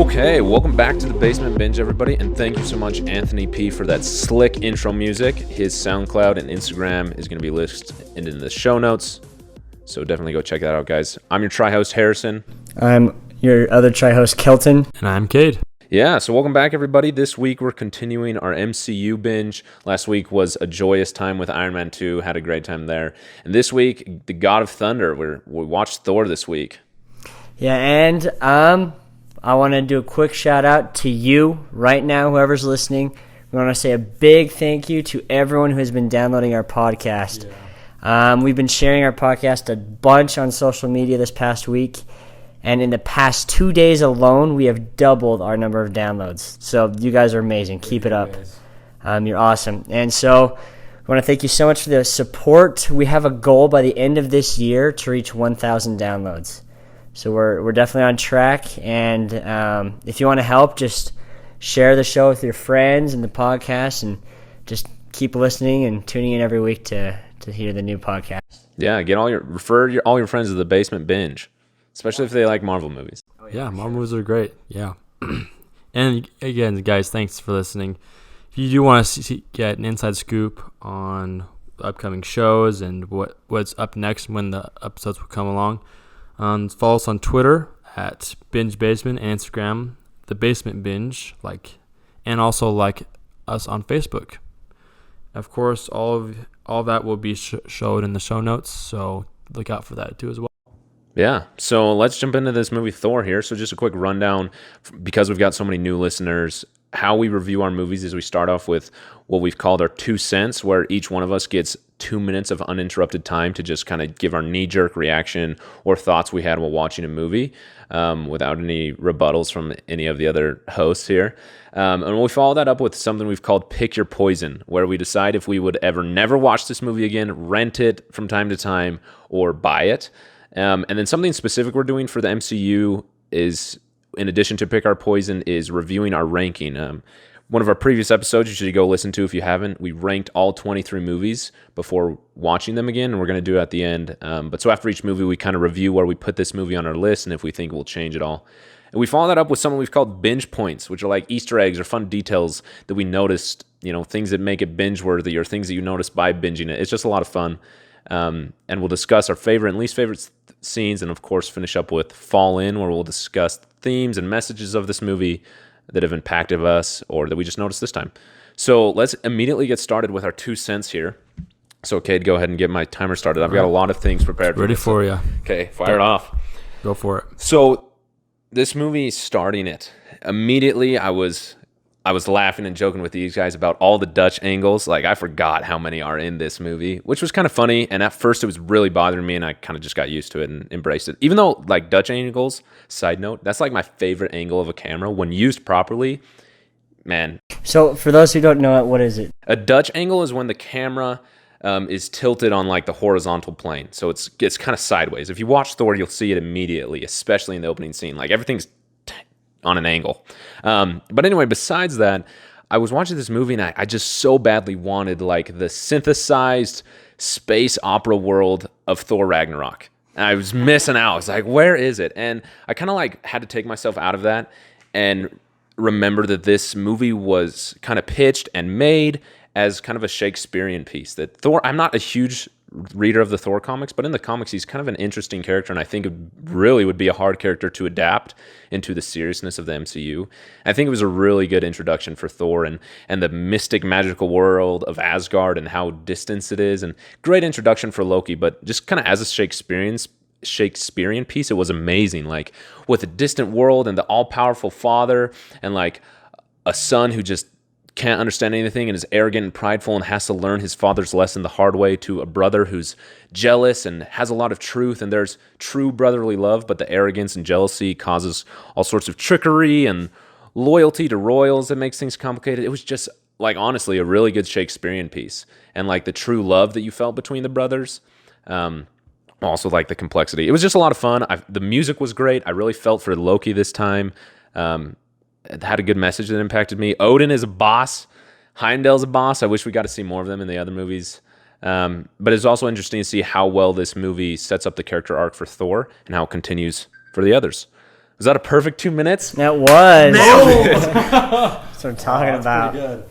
Okay, welcome back to the Basement Binge, everybody, and thank you so much, Anthony P, for that slick intro music. His SoundCloud and Instagram is going to be listed in the show notes, so definitely go check that out, guys. I'm your tri-host, Harrison. I'm your other tri-host, Kelton. And I'm Kade. Yeah, so welcome back, everybody. This week, we're continuing our MCU binge. Last week was a joyous time with Iron Man 2. Had a great time there. And this week, the God of Thunder. We watched Thor this week. Yeah, and I want to do a quick shout-out to you right now, whoever's listening. We want to say a big thank you to everyone who has been downloading our podcast. Yeah. We've been sharing our podcast a bunch on social media this past week. And in the past 2 days alone, we have doubled our number of downloads. So you guys are amazing. Keep it up. You're awesome. And so I want to thank you so much for the support. We have a goal by the end of this year to reach 1,000 downloads. So we're definitely on track. And if you want to help, just share the show with your friends and the podcast, and just keep listening and tuning in every week to hear the new podcast. Yeah, refer all your friends to the Basement Binge. Especially if they like Marvel movies. Yeah, Marvel movies are great. Yeah. And again, guys, thanks for listening. If you do want to get an inside scoop on upcoming shows and what's up next when the episodes will come along, follow us on Twitter at Binge Basement and Instagram, The Basement Binge, and also like us on Facebook. Of course, all of that will be showed in the show notes, so look out for that too as well. Yeah, so let's jump into this movie Thor here. So just a quick rundown, because we've got so many new listeners. How we review our movies is we start off with what we've called our 2 cents, where each one of us gets 2 minutes of uninterrupted time to just kind of give our knee-jerk reaction or thoughts we had while watching a movie, without any rebuttals from any of the other hosts here. And we follow that up with something we've called Pick Your Poison, where we decide if we would never watch this movie again, rent it from time to time, or buy it. And then something specific we're doing for the MCU is, in addition to Pick Our Poison, is reviewing our ranking. One of our previous episodes you should go listen to if you haven't. We ranked all 23 movies before watching them again, and we're going to do it at the end. But so after each movie, we kind of review where we put this movie on our list and if we think we'll change it all. And we follow that up with something we've called binge points, which are like Easter eggs or fun details that we noticed, things that make it binge-worthy or things that you notice by binging it. It's just a lot of fun. And we'll discuss our favorite and least favorite scenes, and of course finish up with Fall In, where we'll discuss themes and messages of this movie that have impacted us or that we just noticed this time. So let's immediately get started with our 2 cents here. So Kade, go ahead and get my timer started. I've got a lot of things prepared. Ready for you. Okay, fire it off. Go for it. So this movie, starting it, immediately I was laughing and joking with these guys about all the Dutch angles. I forgot how many are in this movie, which was kind of funny. And at first it was really bothering me, and I kind of just got used to it and embraced it. Even though, Dutch angles, side note, that's my favorite angle of a camera when used properly. Man. So for those who don't know it, what is it? A Dutch angle is when the camera is tilted on the horizontal plane. So it's kind of sideways. If you watch Thor, you'll see it immediately, especially in the opening scene. Everything's on an angle. But anyway, besides that, I was watching this movie and I just so badly wanted the synthesized space opera world of Thor Ragnarok. And I was missing out. I was like, where is it? And I kind of had to take myself out of that and remember that this movie was kind of pitched and made as kind of a Shakespearean piece. That Thor, I'm not a huge reader of the Thor comics, but in the comics he's kind of an interesting character, and I think it really would be a hard character to adapt into the seriousness of the MCU. I think it was a really good introduction for Thor and the mystic magical world of Asgard and how distant it is, and great introduction for Loki. But just kind of as a Shakespearean piece, it was amazing, with a distant world and the all-powerful father and a son who just can't understand anything and is arrogant and prideful and has to learn his father's lesson the hard way, to a brother who's jealous and has a lot of truth, and there's true brotherly love, but the arrogance and jealousy causes all sorts of trickery and loyalty to royals that makes things complicated. It was just honestly a really good Shakespearean piece, and the true love that you felt between the brothers, also the complexity. It was just a lot of fun. The music was great. I really felt for Loki this time. It had a good message that impacted me. Odin is a boss. Heimdall's a boss. I wish we got to see more of them in the other movies. But it's also interesting to see how well this movie sets up the character arc for Thor and how it continues for the others. Was that a perfect 2 minutes? That was. That's what I'm talking about. Pretty good.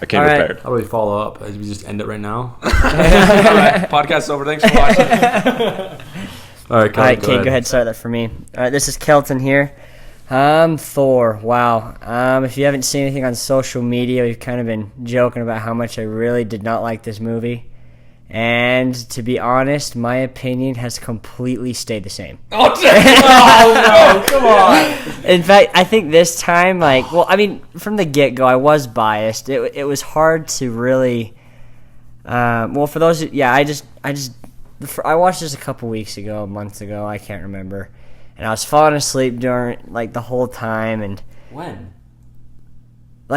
I came All right. prepared. How do we follow up? We just end it right now? All right, podcast's over. Thanks for watching. All right, All right, Kate, go ahead. Start that for me. All right, this is Kelton here. Thor. Wow. If you haven't seen anything on social media, we've kind of been joking about how much I really did not like this movie. And to be honest, my opinion has completely stayed the same. Oh, no, come on. In fact, I think this time, from the get-go, I was biased. It was hard to really. For those, I watched this a couple weeks ago, months ago. I can't remember, and I was falling asleep during the whole time, and When?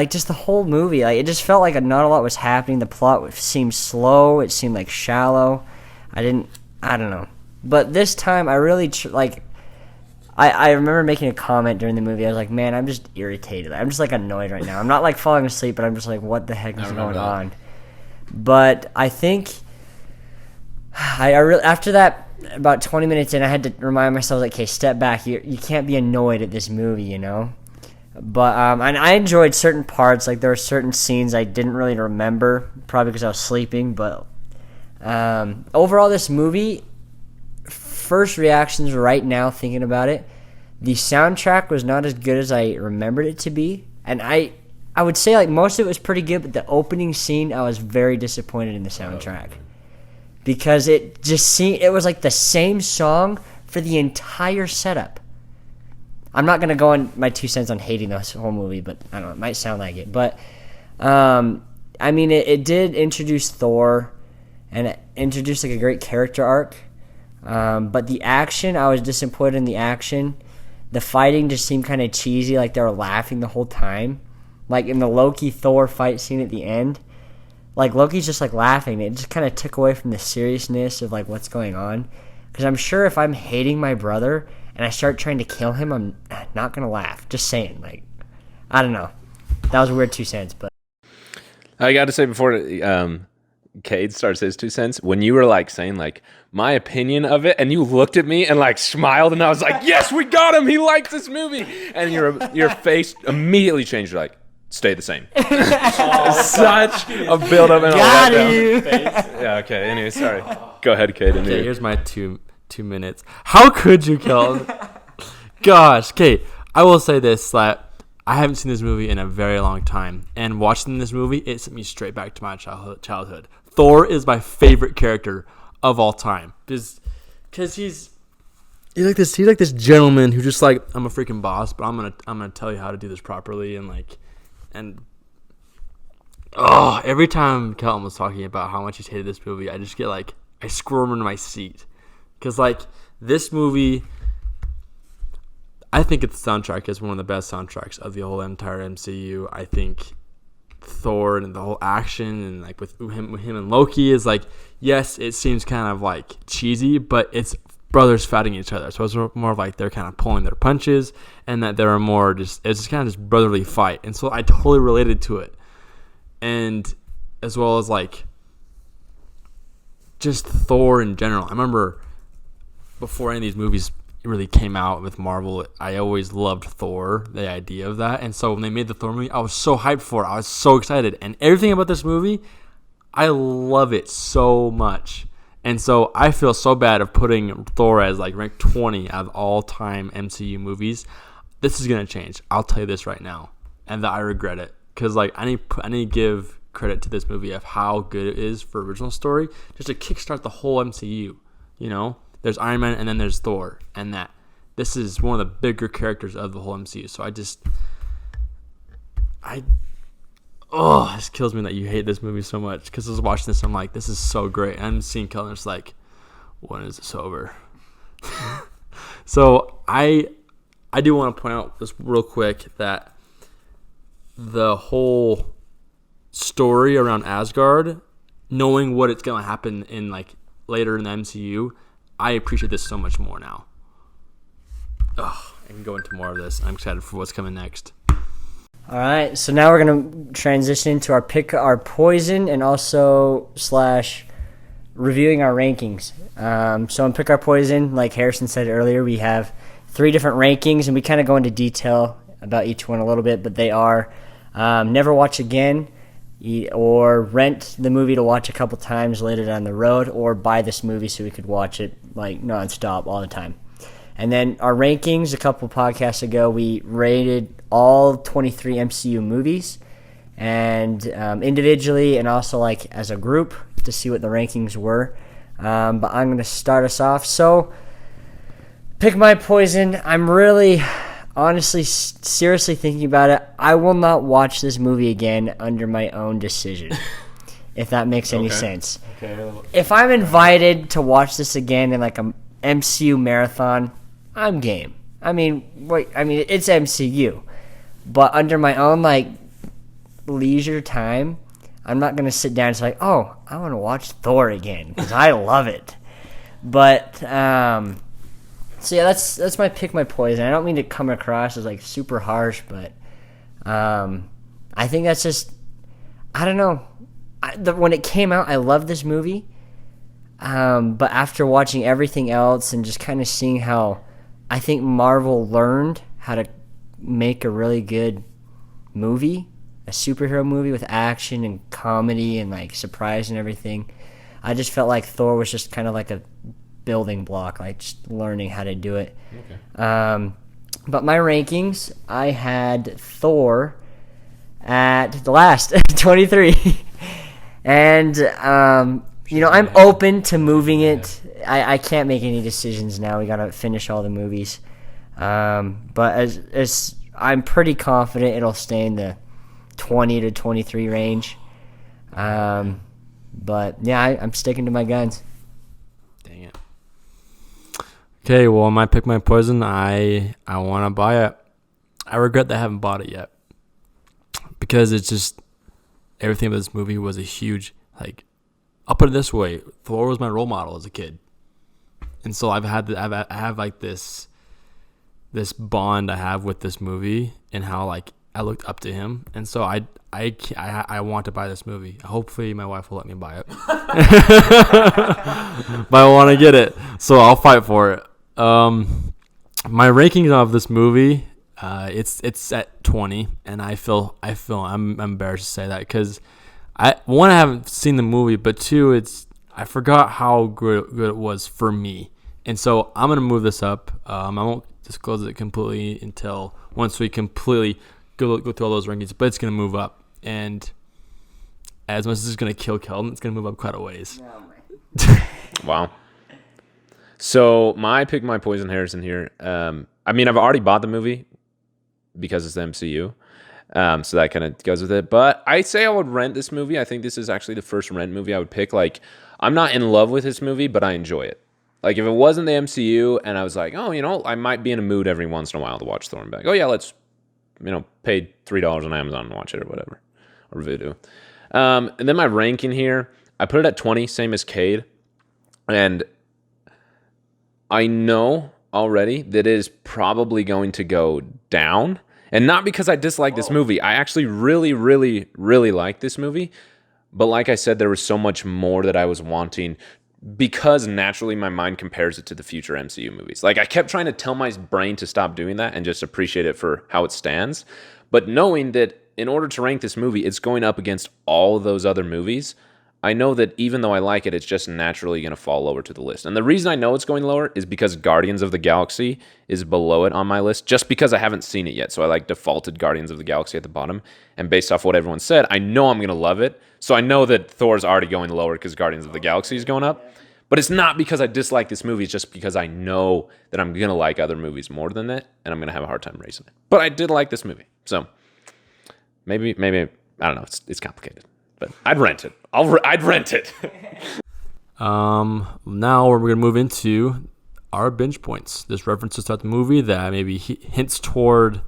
just the whole movie. It just felt like not a lot was happening. The plot seemed slow. It seemed shallow. I don't know. But this time, I really I remember making a comment during the movie. I was like, man, I'm just irritated. I'm just annoyed right now. I'm not falling asleep, but I'm just what the heck is going on? But I think I really, after that, about 20 minutes in, I had to remind myself, okay, step back. You can't be annoyed at this movie, you know? But and I enjoyed certain parts. There were certain scenes I didn't really remember, probably because I was sleeping. But overall, this movie, first reactions right now thinking about it, the soundtrack was not as good as I remembered it to be. And I would say most of it was pretty good, but the opening scene, I was very disappointed in the soundtrack. Because it was the same song for the entire setup. I'm not going to go on my 2 cents on hating this whole movie, but I don't know, it might sound like it. But, it did introduce Thor, and it introduced a great character arc. But the action, I was disappointed in the action. The fighting just seemed kind of cheesy, they were laughing the whole time. In the Loki-Thor fight scene at the end, Loki's just laughing. It just kind of took away from the seriousness of what's going on. Because I'm sure if I'm hating my brother and I start trying to kill him, I'm not going to laugh. Just saying. I don't know. That was a weird 2 cents, but. I got to say before Kade starts his 2 cents, when you were saying my opinion of it, and you looked at me and smiled, and I was like, yes, we got him. He likes this movie. And your face immediately changed. You're like, stay the same. Such a build-up and got a letdown. you. Yeah, okay. Anyway, sorry. Go ahead, Kade. Okay, here's my two minutes. How could you, Kelton? Gosh, okay. I will say this, that I haven't seen this movie in a very long time, and watching this movie, it sent me straight back to my childhood. Thor is my favorite character of all time, because he's like this gentleman who just I'm a freaking boss, but I'm gonna tell you how to do this properly, every time Kelton was talking about how much he's hated this movie, I just get I squirm in my seat. Because, this movie, I think its soundtrack is one of the best soundtracks of the whole entire MCU. I think Thor and the whole action and, with him and Loki is, yes, it seems kind of, cheesy, but it's brothers fighting each other. So it's more of, they're kind of pulling their punches, and that they're more it's just kind of this brotherly fight. And so I totally related to it. And as well as, just Thor in general. I remember before any of these movies really came out with Marvel, I always loved Thor, the idea of that. And so when they made the Thor movie, I was so hyped for it. I was so excited. And everything about this movie, I love it so much. And so I feel so bad of putting Thor as ranked 20 out of all-time MCU movies. This is going to change. I'll tell you this right now. And that I regret it. Because I need to give credit to this movie of how good it is for original story, just to kickstart the whole MCU. You know, there's Iron Man and then there's Thor, and that this is one of the bigger characters of the whole MCU. So this kills me that you hate this movie so much, because I was watching this and I'm like, this is so great. And I'm seeing Kelton just when is this over? So I do want to point out just real quick that the whole story around Asgard, knowing what it's going to happen in later in the MCU, I appreciate this so much more now. I can go into more of this. I'm excited for what's coming next. All right, so now we're going to transition into our poison, and also / reviewing our rankings. So in Pick Our Poison, like Harrison said earlier, we have 3 different rankings, and we kind of go into detail about each one a little bit, but they are never watch again, or rent the movie to watch a couple times later down the road, or buy this movie so we could watch it like nonstop all the time. And then our rankings, a couple podcasts ago, we rated all 23 MCU movies, and individually and also like as a group to see what the rankings were. But I'm going to start us off. So, pick my poison. I'm really, honestly, seriously thinking about it. I will not watch this movie again under my own decision, if that makes any sense. Okay. If I'm invited to watch this again in like a MCU marathon, I'm game. I mean, it's MCU, but under my own like leisure time, I'm not gonna sit down and say, "Oh, I want to watch Thor again," because I love it. But so yeah, that's my pick, my poison. I don't mean to come across as like super harsh, but I think that's just, I don't know. When it came out, I loved this movie, but after watching everything else and just kind of seeing how I think Marvel learned how to make a really good movie, a superhero movie with action and comedy and like surprise and everything, I just felt like Thor was just kind of like a building block, like just learning how to do it. Okay. But my rankings, I had Thor at the last 23, and I'm open to moving it. I can't make any decisions now. We gotta finish all the movies, but as I'm pretty confident it'll stay in the 20 to 23 range. But yeah, I'm sticking to my guns. Dang it. Okay, well, my pick, my poison. I want to buy it. I regret that I haven't bought it yet, because it's just everything about this movie was a huge, like, I'll put it this way: Thor was my role model as a kid, and so I have like this bond I have with this movie, and how like I looked up to him, and so I want to buy this movie. Hopefully, my wife will let me buy it, but I want to get it, so I'll fight for it. My rankings of this movie, it's at 20, and I feel I'm embarrassed to say that, because I haven't seen the movie, but 2, I forgot how good it was for me, and so I'm gonna move this up. I won't disclose it completely until once we completely go through all those rankings, but it's gonna move up, and as much as it's gonna kill Kelton, it's gonna move up quite a ways. Wow. So my pick, my poison, Harrison here. I've already bought the movie because it's the MCU. So that kind of goes with it. But I say I would rent this movie. I think this is actually the first rent movie I would pick. Like, I'm not in love with this movie, but I enjoy it. Like, if it wasn't the MCU and I was like, oh, I might be in a mood every once in a while to watch Thor and be like, oh yeah, let's, pay $3 on Amazon and watch it or whatever, or Vudu. And then my ranking here, I put it at 20, same as Kade. And I know already that it is probably going to go down. And not because I dislike this movie. I actually really, really, really like this movie. But like I said, there was so much more that I was wanting, because naturally my mind compares it to the future MCU movies. Like, I kept trying to tell my brain to stop doing that and just appreciate it for how it stands. But knowing that in order to rank this movie, it's going up against all of those other movies, I know that even though I like it, it's just naturally going to fall lower to the list. And the reason I know it's going lower is because Guardians of the Galaxy is below it on my list, just because I haven't seen it yet. So I defaulted Guardians of the Galaxy at the bottom. And based off what everyone said, I know I'm going to love it. So I know that Thor's already going lower because Guardians of the Galaxy is going up. But it's not because I dislike this movie. It's just because I know that I'm going to like other movies more than that, and I'm going to have a hard time raising it. But I did like this movie. So maybe I don't know. It's complicated. But I'd rent it. I'd rent it. Now we're going to move into our binge points. There's references throughout the movie that maybe hints toward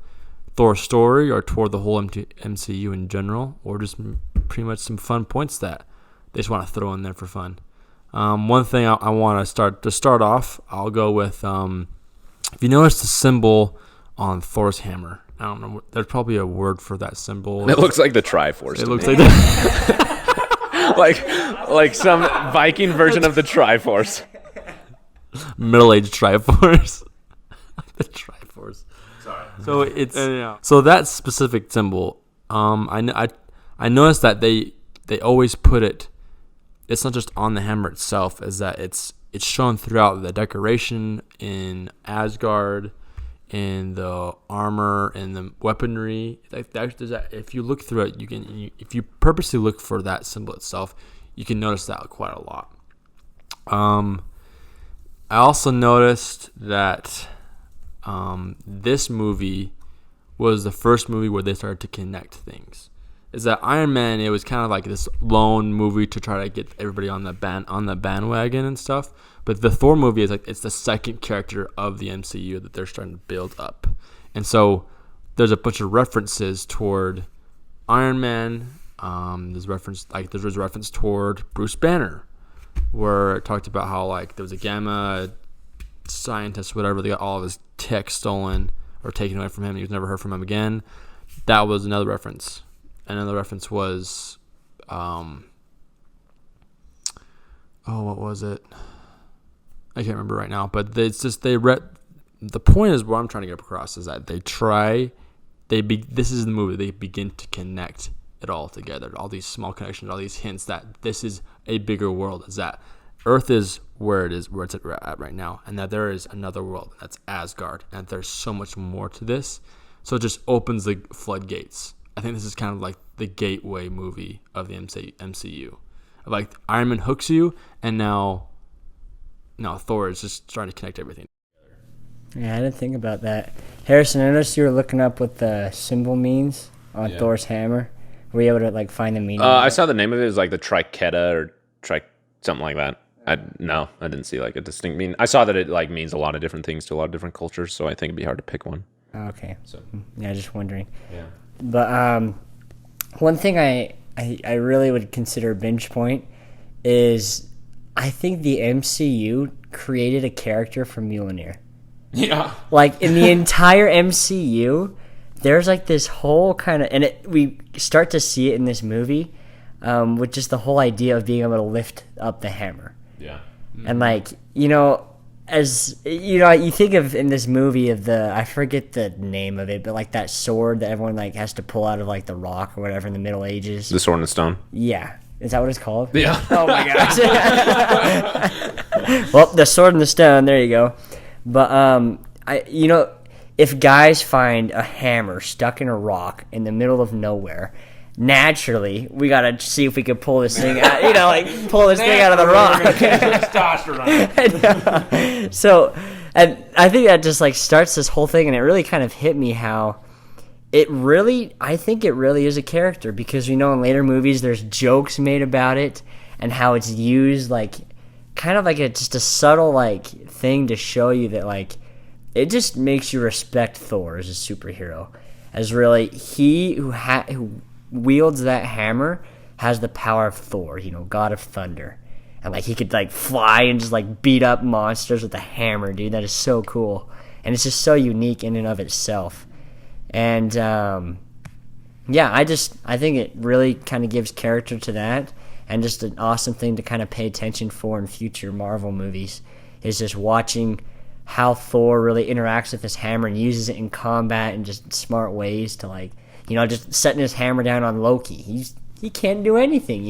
Thor's story or toward the whole MCU in general, or just pretty much some fun points that they just want to throw in there for fun. One thing I want to start off, I'll go with, if you notice the symbol on Thor's hammer, I don't know, there's probably a word for that symbol. It looks like the Triforce. It looks like that. like some Viking version of the Triforce. Middle-aged Triforce. The Triforce. Sorry. So it's so that specific symbol. I noticed that they always put it. It's not just on the hammer itself, is that it's shown throughout the decoration in Asgard, in the armor, in the weaponry. If you look through it, if you purposely look for that symbol itself, you can notice that quite a lot. I also noticed that this movie was the first movie where they started to connect things. Is that Iron Man? It was kind of like this lone movie to try to get everybody on the bandwagon and stuff. But the Thor movie is like it's the second character of the MCU that they're starting to build up, and so there's a bunch of references toward Iron Man. There's a reference toward Bruce Banner, where it talked about how like there was a gamma scientist, whatever. They got all of his tech stolen or taken away from him. He was never heard from him again. That was another reference. Another reference was, what was it? I can't remember right now. But it's just the point is what I'm trying to get across is that this is the movie. They begin to connect it all together. All these small connections, all these hints that this is a bigger world. Is that Earth is where it's at right now, and that there is another world that's Asgard, and there's so much more to this. So it just opens the floodgates. I think this is kind of like the gateway movie of the MCU. Like Iron Man hooks you, and now Thor is just trying to connect everything. Yeah, I didn't think about that. Harrison, I noticed you were looking up what the symbol means on Thor's hammer. Were you able to like find the meaning? I saw the name of it. It was like the Triketa or something like that. I didn't see like a distinct meaning. I saw that it like means a lot of different things to a lot of different cultures, so I think it'd be hard to pick one. Okay. So yeah, just wondering. Yeah. But one thing I really would consider a binge point is I think the MCU created a character for Mjolnir. Yeah. Like in the entire MCU, there's like this whole kind of, and we start to see it in this movie, with just the whole idea of being able to lift up the hammer. Yeah. Mm-hmm. And like, as you think of in this movie of I forget the name of it, but like that sword that everyone like has to pull out of like the rock or whatever in the Middle Ages. The Sword and the Stone. Yeah. Is that what it's called? Yeah. Oh my gosh. Well, the Sword and the Stone, there you go. But if guys find a hammer stuck in a rock in the middle of nowhere, naturally, we gotta see if we can pull this thing out, pull this thing out of the rock. So, and I think that just like starts this whole thing, and it really kind of hit me how I think it really is a character, because in later movies there's jokes made about it and how it's used like kind of like just a subtle like thing to show you that like it just makes you respect Thor as a superhero, as really he who wields that hammer has the power of Thor, God of Thunder. And like he could like fly and just like beat up monsters with a hammer, dude. That is so cool. And it's just so unique in and of itself. And I think it really kind of gives character to that, and just an awesome thing to kind of pay attention for in future Marvel movies is just watching how Thor really interacts with this hammer and uses it in combat in just smart ways to like, just setting his hammer down on Loki. He can't do anything,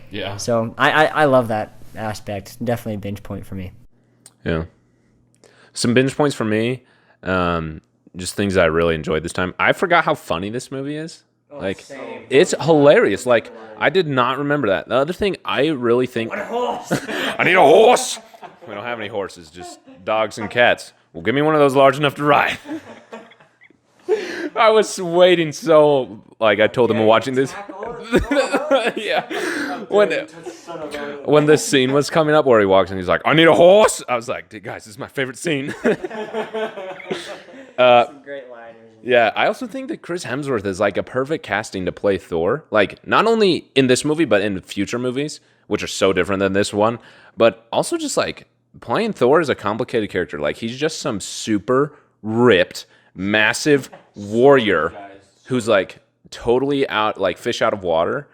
Yeah. So I love that aspect. Definitely a binge point for me. Yeah. Some binge points for me. Just things I really enjoyed this time. I forgot how funny this movie is. Same. It's hilarious. Like, I did not remember that. The other thing I really think... I want a horse! I need a horse! We don't have any horses, just dogs and cats. Well, give me one of those large enough to ride. I was waiting so... Like, I told him watching this... Yeah. When this scene was coming up where he walks in, he's like, I need a horse! I was like, dude, guys, this is my favorite scene. Some great liners. Yeah, I also think that Chris Hemsworth is like a perfect casting to play Thor. Like, not only in this movie, but in future movies, which are so different than this one. But also just like playing Thor is a complicated character. Like, he's just some super ripped, massive warrior who's like totally out, like fish out of water.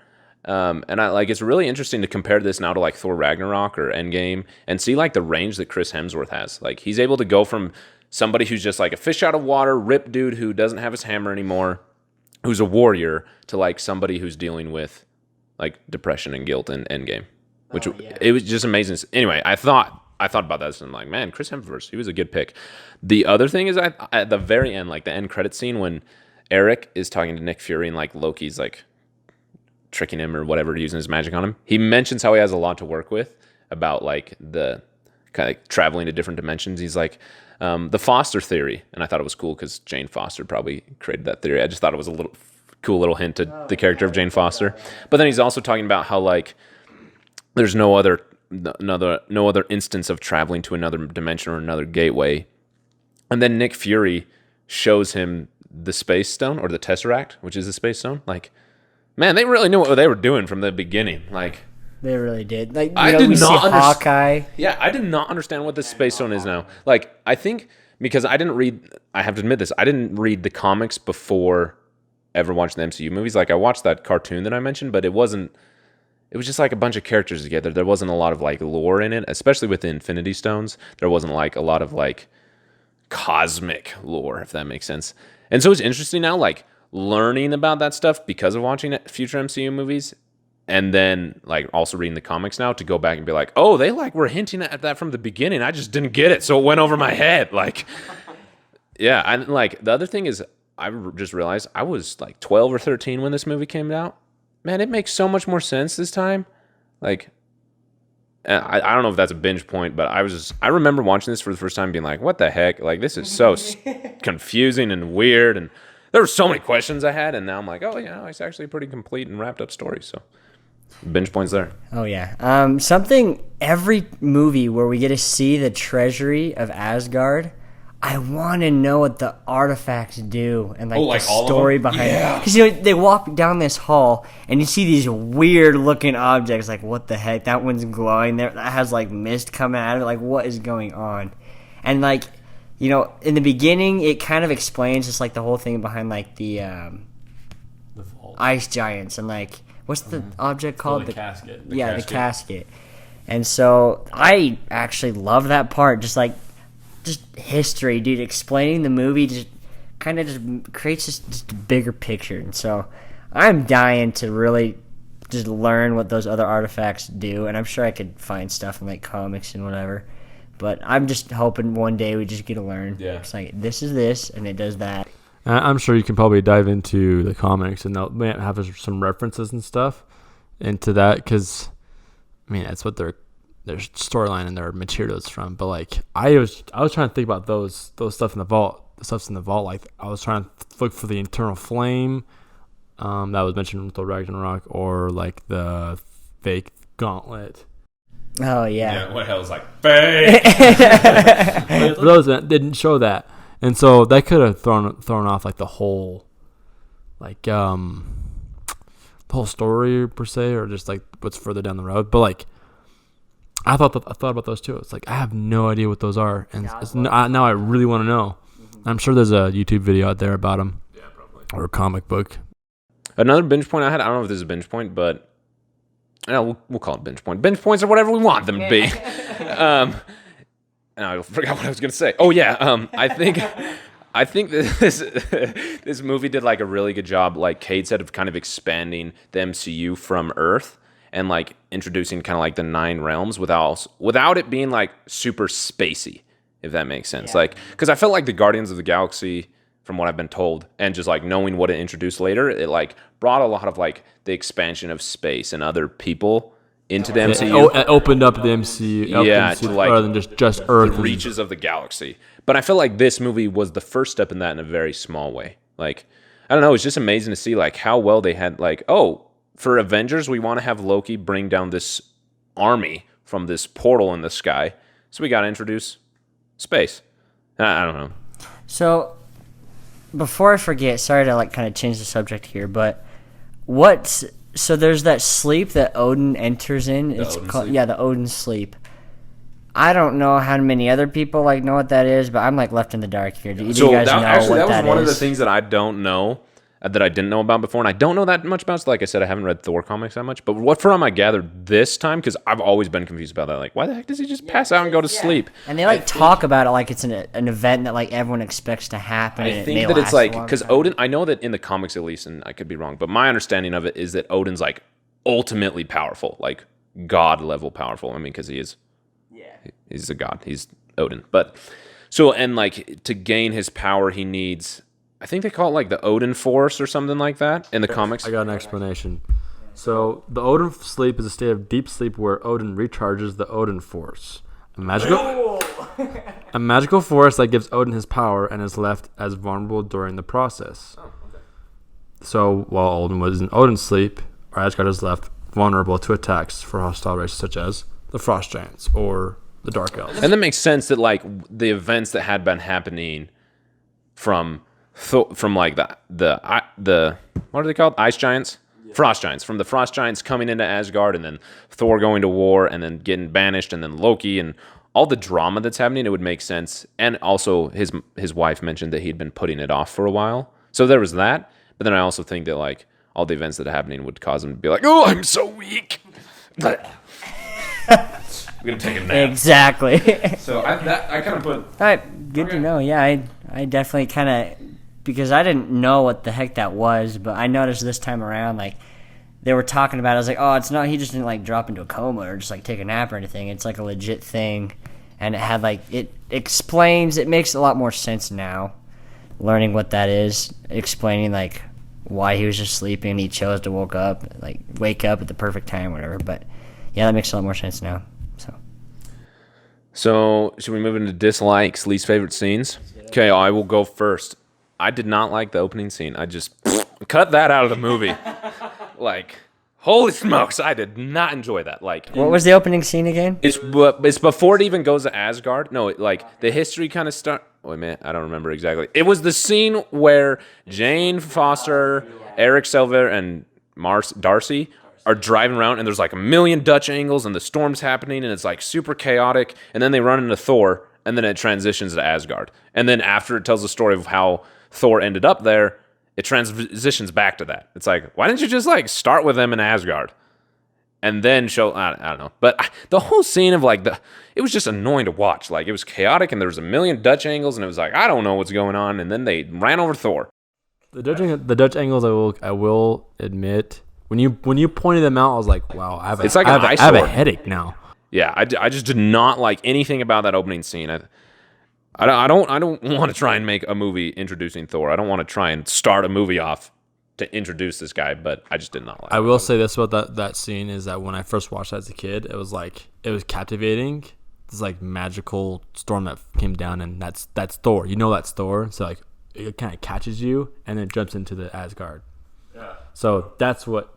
And it's really interesting to compare this now to like Thor Ragnarok or Endgame and see like the range that Chris Hemsworth has. Like, he's able to go from somebody who's just like a fish out of water, ripped dude who doesn't have his hammer anymore, who's a warrior, to like somebody who's dealing with like depression and guilt in Endgame, which it was just amazing. Anyway, I thought about that, and I'm like, man, Chris Hemsworth, he was a good pick. The other thing is, at the very end, like the end credit scene when Eric is talking to Nick Fury and like Loki's like tricking him or whatever, using his magic on him, he mentions how he has a lot to work with about like the kind of traveling to different dimensions. He's like, the Foster theory, and I thought it was cool because Jane Foster probably created that theory. I just thought it was a little cool little hint to the character of Jane Foster. But then he's also talking about how like there's no other instance of traveling to another dimension or another gateway. And then Nick Fury shows him the Space Stone, or the Tesseract, which is the Space Stone. Like, man, they really knew what they were doing from the beginning. Like, they really did. Like, I did not understand. Hawkeye. Yeah, I did not understand what this Space Stone is now. Like, I think because I have to admit this, I didn't read the comics before ever watching the MCU movies. Like, I watched that cartoon that I mentioned, but it was just like a bunch of characters together. There wasn't a lot of like lore in it, especially with the Infinity Stones. There wasn't like a lot of like cosmic lore, if that makes sense. And so it's interesting now, like learning about that stuff because of watching future MCU movies, and then like also reading the comics now to go back and be like, oh, they like were hinting at that from the beginning. I just didn't get it, so it went over my head. Like, yeah, and like the other thing is, I just realized I was like 12 or 13 when this movie came out. Man, it makes so much more sense this time. Like, I don't know if that's a binge point, but I remember watching this for the first time being like, what the heck? Like, this is so confusing and weird. And there were so many questions I had. And now I'm like, oh, yeah, it's actually a pretty complete and wrapped up story. So binge points there. Oh, yeah. Every movie where we get to see the treasury of Asgard, I want to know what the artifacts do and like the story behind it. Because they walk down this hall and you see these weird looking objects. Like, what the heck? That one's glowing. That has like mist coming out of it. Like, what is going on? And like, in the beginning, it kind of explains just like the whole thing behind like the ice giants and like what's the object called? The casket. The casket. And so I actually love that part. Just history, dude, explaining the movie just kind of just creates just a bigger picture. And so I'm dying to really just learn what those other artifacts do, and I'm sure I could find stuff in like comics and whatever, but I'm just hoping one day we just get to learn. Yeah, it's like this is this and it does that. I'm sure you can probably dive into the comics and they'll have some references and stuff into that, because I mean that's what their storyline and their materials from. But like I was trying to think about those stuff in the vault, the stuff's in the vault. Like I was trying to look for the eternal flame that was mentioned with the Ragnarok, or like the fake gauntlet. Oh yeah. Yeah, what hell is like fake? Those didn't show that, and so that could have thrown off like the whole story per se, or just like what's further down the road. But like I thought about those too. It's like I have no idea what those are, and now I really want to know. I'm sure there's a YouTube video out there about them. Yeah, probably. Or a comic book. Another binge point I had. I don't know if this is a binge point, but we'll call it binge point. Binge points are whatever we want them to be. And I forgot what I was gonna say. Oh yeah. I think this movie did like a really good job, like Kade said, of kind of expanding the MCU from Earth and like introducing kind of like the 9 realms without it being like super spacey, if that makes sense. Yeah. Like, because I felt like the Guardians of the Galaxy, from what I've been told, and just like knowing what it introduced later, it like brought a lot of like the expansion of space and other people into the MCU. It opened up the MCU. To like rather than just Earth, the reaches of the galaxy. But I feel like this movie was the first step in that in a very small way. Like, I don't know, it's just amazing to see like how well they had like, for Avengers, we want to have Loki bring down this army from this portal in the sky. So we got to introduce space. I don't know. So before I forget, sorry to like kind of change the subject here, but so there's that sleep that Odin enters in. It's called the Odin sleep. I don't know how many other people know what that is, but I'm left in the dark here. Do you guys know what that is? That was one of the things that I don't know. that I didn't know about before, and I don't know that much about. So like I said, I haven't read Thor comics that much. But what from I gathered this time, because I've always been confused about that. Like, why the heck does he just pass out and go to sleep? And they talk about it like it's an event that like everyone expects to happen. I think that it's like because Odin. I know that in the comics at least, and I could be wrong, but my understanding of it is that Odin's like ultimately powerful, like god level powerful. I mean, because he is. Yeah. He's a god. He's Odin, but so and like to gain his power, he needs. I think they call it like the Odin Force or something like that in the comics. I got an explanation. So the Odin sleep is a state of deep sleep where Odin recharges the Odin Force, a magical force that gives Odin his power and is left as vulnerable during the process. Oh, okay. So while Odin was in Odin's sleep, Asgard is left vulnerable to attacks for hostile races such as the Frost Giants or the Dark Elves. And that makes sense that like the events that had been happening from like the what are they called? Ice giants? Yeah. Frost giants. From the Frost giants coming into Asgard and then Thor going to war and then getting banished and then Loki and all the drama that's happening, it would make sense. And also his wife mentioned that he'd been putting it off for a while. So there was that. But then I also think that like all the events that are happening would cause him to be like, oh, I'm so weak. I'm going to take a nap. Exactly. So I kind of put... All right, good to know. Yeah, I definitely kind of... Because I didn't know what the heck that was, but I noticed this time around, like, they were talking about it. I was like, oh, it's not, he just didn't, like, drop into a coma or just, like, take a nap or anything. It's, like, a legit thing. And it had, like, it makes a lot more sense now, learning what that is, explaining, like, why he was just sleeping and he chose to wake up at the perfect time or whatever. But, yeah, that makes a lot more sense now, So, should we move into dislikes, least favorite scenes? Okay, I will go first. I did not like the opening scene. I just cut that out of the movie. Like, holy smokes, I did not enjoy that. Like, what was the opening scene again? It's before it even goes to Asgard. No, like the history kind of start. Wait a minute, I don't remember exactly. It was the scene where Jane Foster, Eric Silver, and Darcy are driving around, and there's like a million Dutch angles, and the storm's happening, and it's like super chaotic. And then they run into Thor, and then it transitions to Asgard. And then after it tells the story of how Thor ended up there, it transitions back to that. It's like, why didn't you just like start with them in Asgard and then show? I don't know. But the whole scene of like it was just annoying to watch. Like it was chaotic and there was a million Dutch angles and it was like, I don't know what's going on. And then they ran over Thor. The Dutch angles, I will admit, when you pointed them out, I was like, wow, I have a headache now. Yeah, I just did not like anything about that opening scene. I don't want to try and make a movie introducing Thor. I don't want to try and start a movie off to introduce this guy, but I just did not like it. I will say this about that scene is that when I first watched that as a kid, it was captivating. This like magical storm that came down, and that's Thor. You know that's Thor, so like it kind of catches you and then jumps into the Asgard. Yeah. So that's what.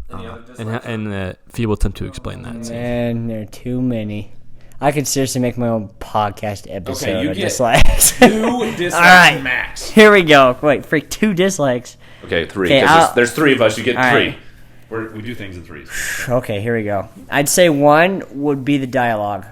And the feeble attempt to explain that. Man, there are too many. I could seriously make my own podcast episode. Okay, you of get dislikes. 2 dislikes. All right, max. Here we go. Wait, freak, 2 dislikes. Okay, 3. Because there's 3 of us. You get 3. We do things in 3s. Okay, here we go. I'd say 1 would be the dialogue.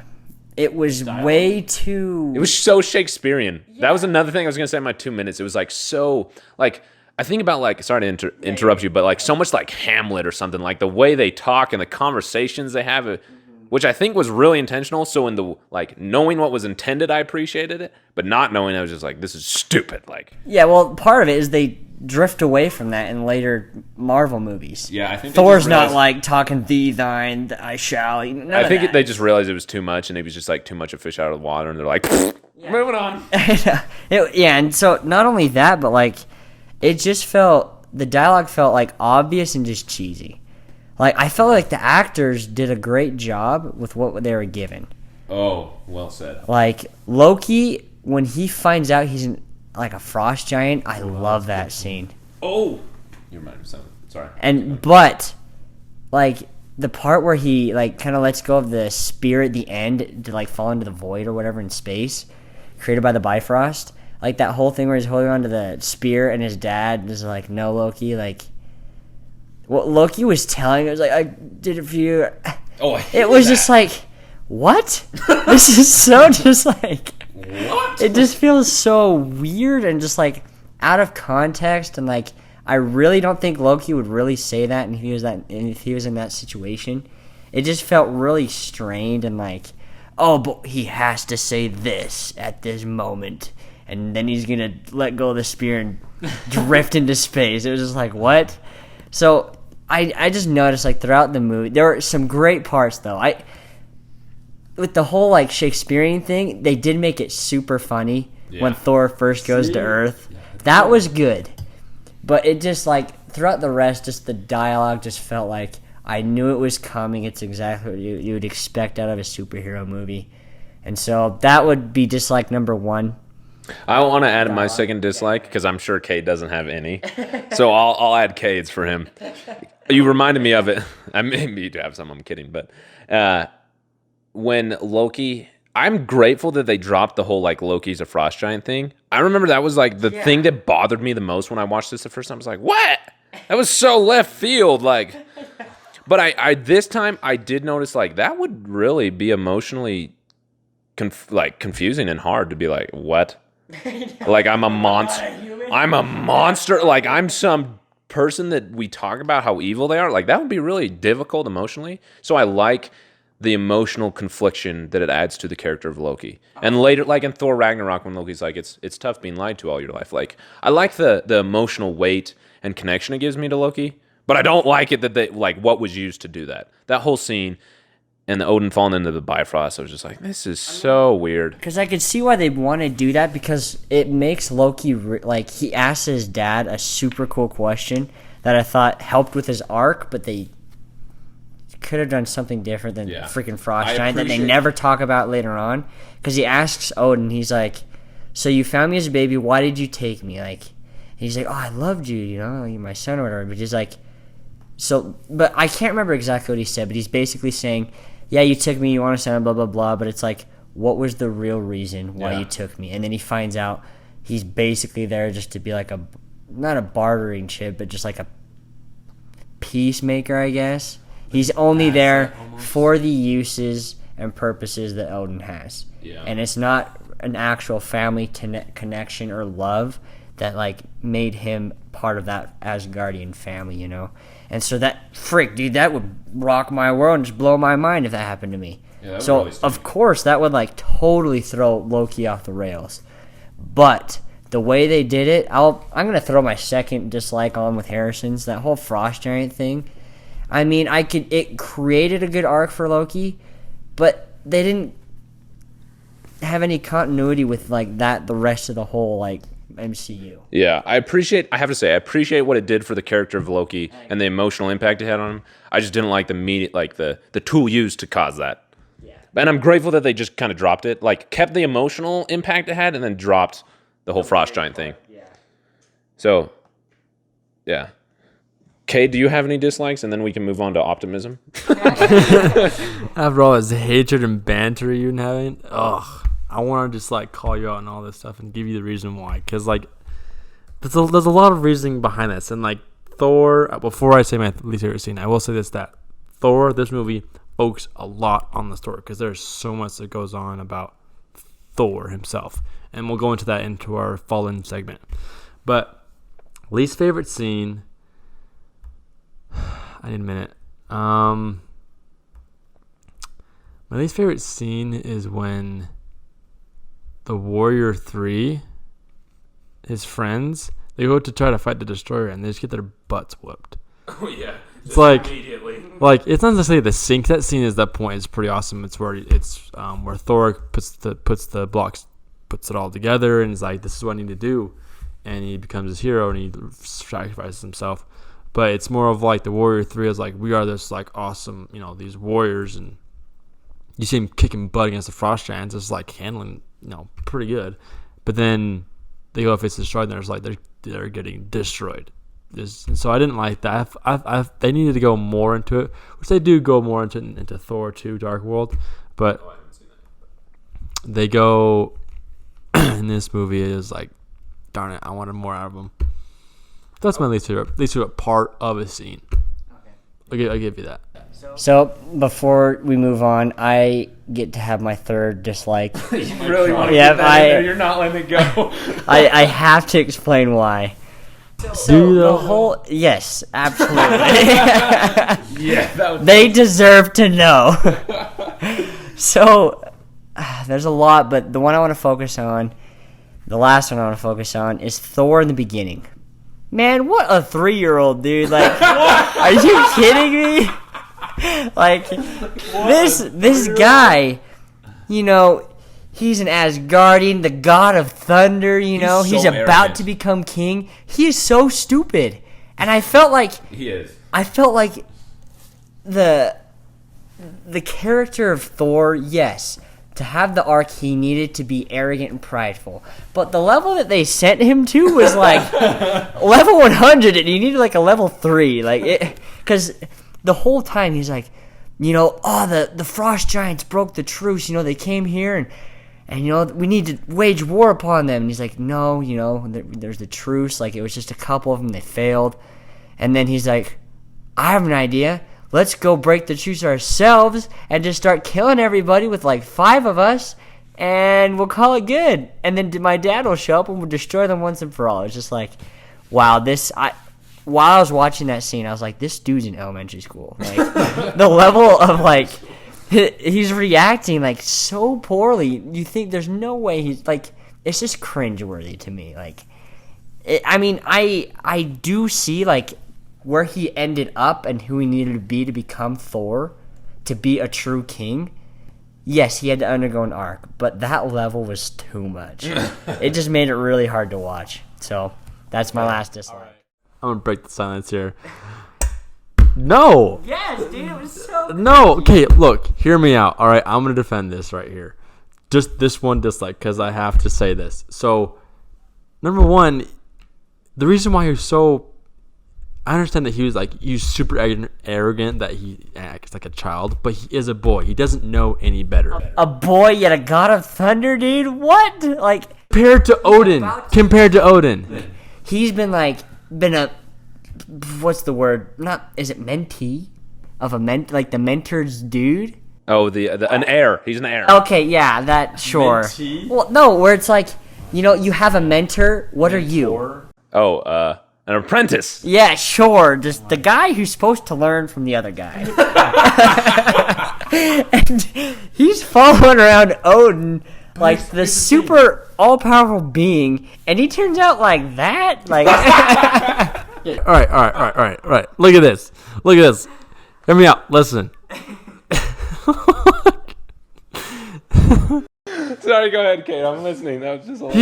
It was way too... It was so Shakespearean. Yeah. That was another thing I was going to say in my 2 minutes. It was like so... like I think about like... Sorry to interrupt you, but like so much like Hamlet or something. Like the way they talk and the conversations they have... which I think was really intentional. So in the like knowing what was intended, I appreciated it, but not knowing, I was just like, this is stupid. Like, yeah, well, part of it is they drift away from that in later Marvel movies. Yeah, I think Thor's not like talking thee, thine, I shall. I think they just realized it was too much, and it was just like too much a fish out of the water, and they're like, moving on. Yeah, and so not only that, but like it just felt the dialogue felt like obvious and just cheesy. Like, I felt like the actors did a great job with what they were given. Oh, well said. Like, Loki, when he finds out he's like a frost giant, I love that scene. Oh! You reminded me of something. Sorry. But, like, the part where he, like, kind of lets go of the spear at the end to, like, fall into the void or whatever in space, created by the Bifrost. Like, that whole thing where he's holding onto the spear and his dad is like, no, Loki, like... What Loki was telling us, like, I did it for you. Oh, it was just like, what? This is so just like, what? It just feels so weird and just like, out of context, and like I really don't think Loki would really say that, and if he was in that situation, it just felt really strained and like, oh, but he has to say this at this moment, and then he's gonna let go of the spear and drift into space. It was just like, what? So I just noticed like throughout the movie there were some great parts though. With the whole like Shakespearean thing, they did make it super funny when Thor first goes to Earth. That was good. But it just like throughout the rest, just the dialogue just felt like I knew it was coming. It's exactly what you would expect out of a superhero movie. And so that would be dislike number 1. I want to add my second dislike because I'm sure Kade doesn't have any. So I'll add Kade's for him. You reminded me of it. I maybe you do have some. I'm kidding. But when Loki, I'm grateful that they dropped the whole like Loki's a frost giant thing. I remember that was like the thing that bothered me the most when I watched this the first time. I was like, what? That was so left field. Like, but I this time I did notice like that would really be emotionally confusing and hard to be like, what? Like I'm a monster. I'm a monster. Like I'm some person that we talk about how evil they are. Like that would be really difficult emotionally. So I like the emotional confliction that it adds to the character of Loki. And later, like in Thor Ragnarok, when Loki's like, it's tough being lied to all your life. Like I like the emotional weight and connection it gives me to Loki, but I don't like it that they like what was used to do that. That whole scene and the Odin falling into the Bifrost, I was just like, this is so weird. Because I could see why they want to do that, because it makes Loki, like, he asks his dad a super cool question that I thought helped with his arc, but they could have done something different than freaking Frost Giant that they never talk about later on. Because he asks Odin, he's like, so you found me as a baby, why did you take me? Like, he's like, oh, I loved you, you know, you're my son or whatever. But he's like, so, but I can't remember exactly what he said, but he's basically saying, yeah, you took me, you want to sound blah, blah, blah, but it's like, what was the real reason why you took me? And then he finds out he's basically there just to be like not a bartering chip, but just like a peacemaker, I guess. He's only there for the uses and purposes that Odin has. Yeah. And it's not an actual family connection or love that like made him part of that Asgardian family, you know? And so that, dude, that would rock my world and just blow my mind if that happened to me. Yeah, so, really of course, that would, like, totally throw Loki off the rails. But the way they did it, I'm going to throw my second dislike on with Harrison's, that whole Frost Giant thing. I mean, it created a good arc for Loki, but they didn't have any continuity with, like, that, the rest of the whole, like, MCU. Yeah, I have to say, I appreciate what it did for the character of Loki and the emotional impact it had on him. I just didn't like the tool used to cause that. Yeah. And I'm grateful that they just kind of dropped it, like kept the emotional impact it had and then dropped the whole Frost Giant thing. Yeah. So, yeah. Kade, do you have any dislikes? And then we can move on to optimism. After all this hatred and banter you've been having, I want to just like call you out and all this stuff and give you the reason why, because like there's a lot of reasoning behind this. And like Thor, before I say my least favorite scene, I will say that Thor, this movie, focuses a lot on the story because there's so much that goes on about Thor himself, and we'll go into that into our Fallen segment. But least favorite scene, I need a minute. My least favorite scene is when the Warrior 3, his friends, they go to try to fight the Destroyer and they just get their butts whooped. Oh yeah, it's like immediately. Like it's not necessarily the sink. That scene is that point is pretty awesome. It's where Thor puts the blocks, puts it all together, and is like, this is what I need to do, and he becomes his hero and he sacrifices himself. But it's more of like the Warrior 3 is like, we are this like awesome, you know, these warriors, and you see him kicking butt against the Frost Giants. It's like handling, you know, pretty good. But then they go, if it's destroyed, and there's like they're getting destroyed. And so I didn't like that. They needed to go more into it, which they do go more into Thor 2 Dark World. But they go in this movie, it is like, darn it, I wanted more out of them. That's my least favorite part of a scene. Okay. I'll give you that. So before we move on, I get to have my third dislike. You really want to Yeah, get that in there? You're not letting it go. I have to explain why. So the whole yes, absolutely. Yeah, that was They deserve to know. So there's a lot, but the one I want to focus on, the last one I want to focus on, is Thor in the beginning. Man, what a 3-year-old, dude! Like, are you kidding me? Like, this guy, you know, he's an Asgardian, the god of thunder. You know, so he's about arrogant. to become king. He is so stupid, and I felt like he is. I felt like the character of Thor, yes, to have the arc, he needed to be arrogant and prideful. But the level that they sent him to was like level 100, and he needed like a level 3. Like, because the whole time he's like, you know, the frost giants broke the truce. You know, they came here and you know, we need to wage war upon them. And he's like, no, you know, there's the truce. Like, it was just a couple of them. They failed. And then he's like, I have an idea. Let's go break the truce ourselves and just start killing everybody with like 5 of us, and we'll call it good. And then my dad will show up and we'll destroy them once and for all. It's just like, wow, while I was watching that scene, I was like, this dude's in elementary school. Like, the level of like, he's reacting like so poorly. You think there's no way he's like, it's just cringeworthy to me. Like, I do see like where he ended up and who he needed to be to become Thor, to be a true king. Yes, he had to undergo an arc, but that level was too much. It just made it really hard to watch. So that's my last dislike. I'm gonna break the silence here. No. Yes, dude, it was so No. Okay, look, hear me out. All right, I'm gonna defend this right here. Just this one dislike, because I have to say this. So, number one, the reason why he was so, I understand that he was super arrogant, that he acts like a child, but he is a boy. He doesn't know any better. a boy yet a god of thunder, dude. What? Like, Compared to Odin. he's been a, what's the word? Not, is it mentee of a like the mentor's dude? Oh, an heir. He's an heir. Okay, yeah, that, sure. Mentee? Well, no, where it's like, you know, you have a mentor. What are you? Oh, an apprentice. Yeah, sure. Just the guy who's supposed to learn from the other guy. And he's following around Odin like the super all-powerful being, and he turns out like that. Like, All right. Look at this. Hear me out. Listen. Sorry, go ahead, Kate. I'm listening. That was just a lot.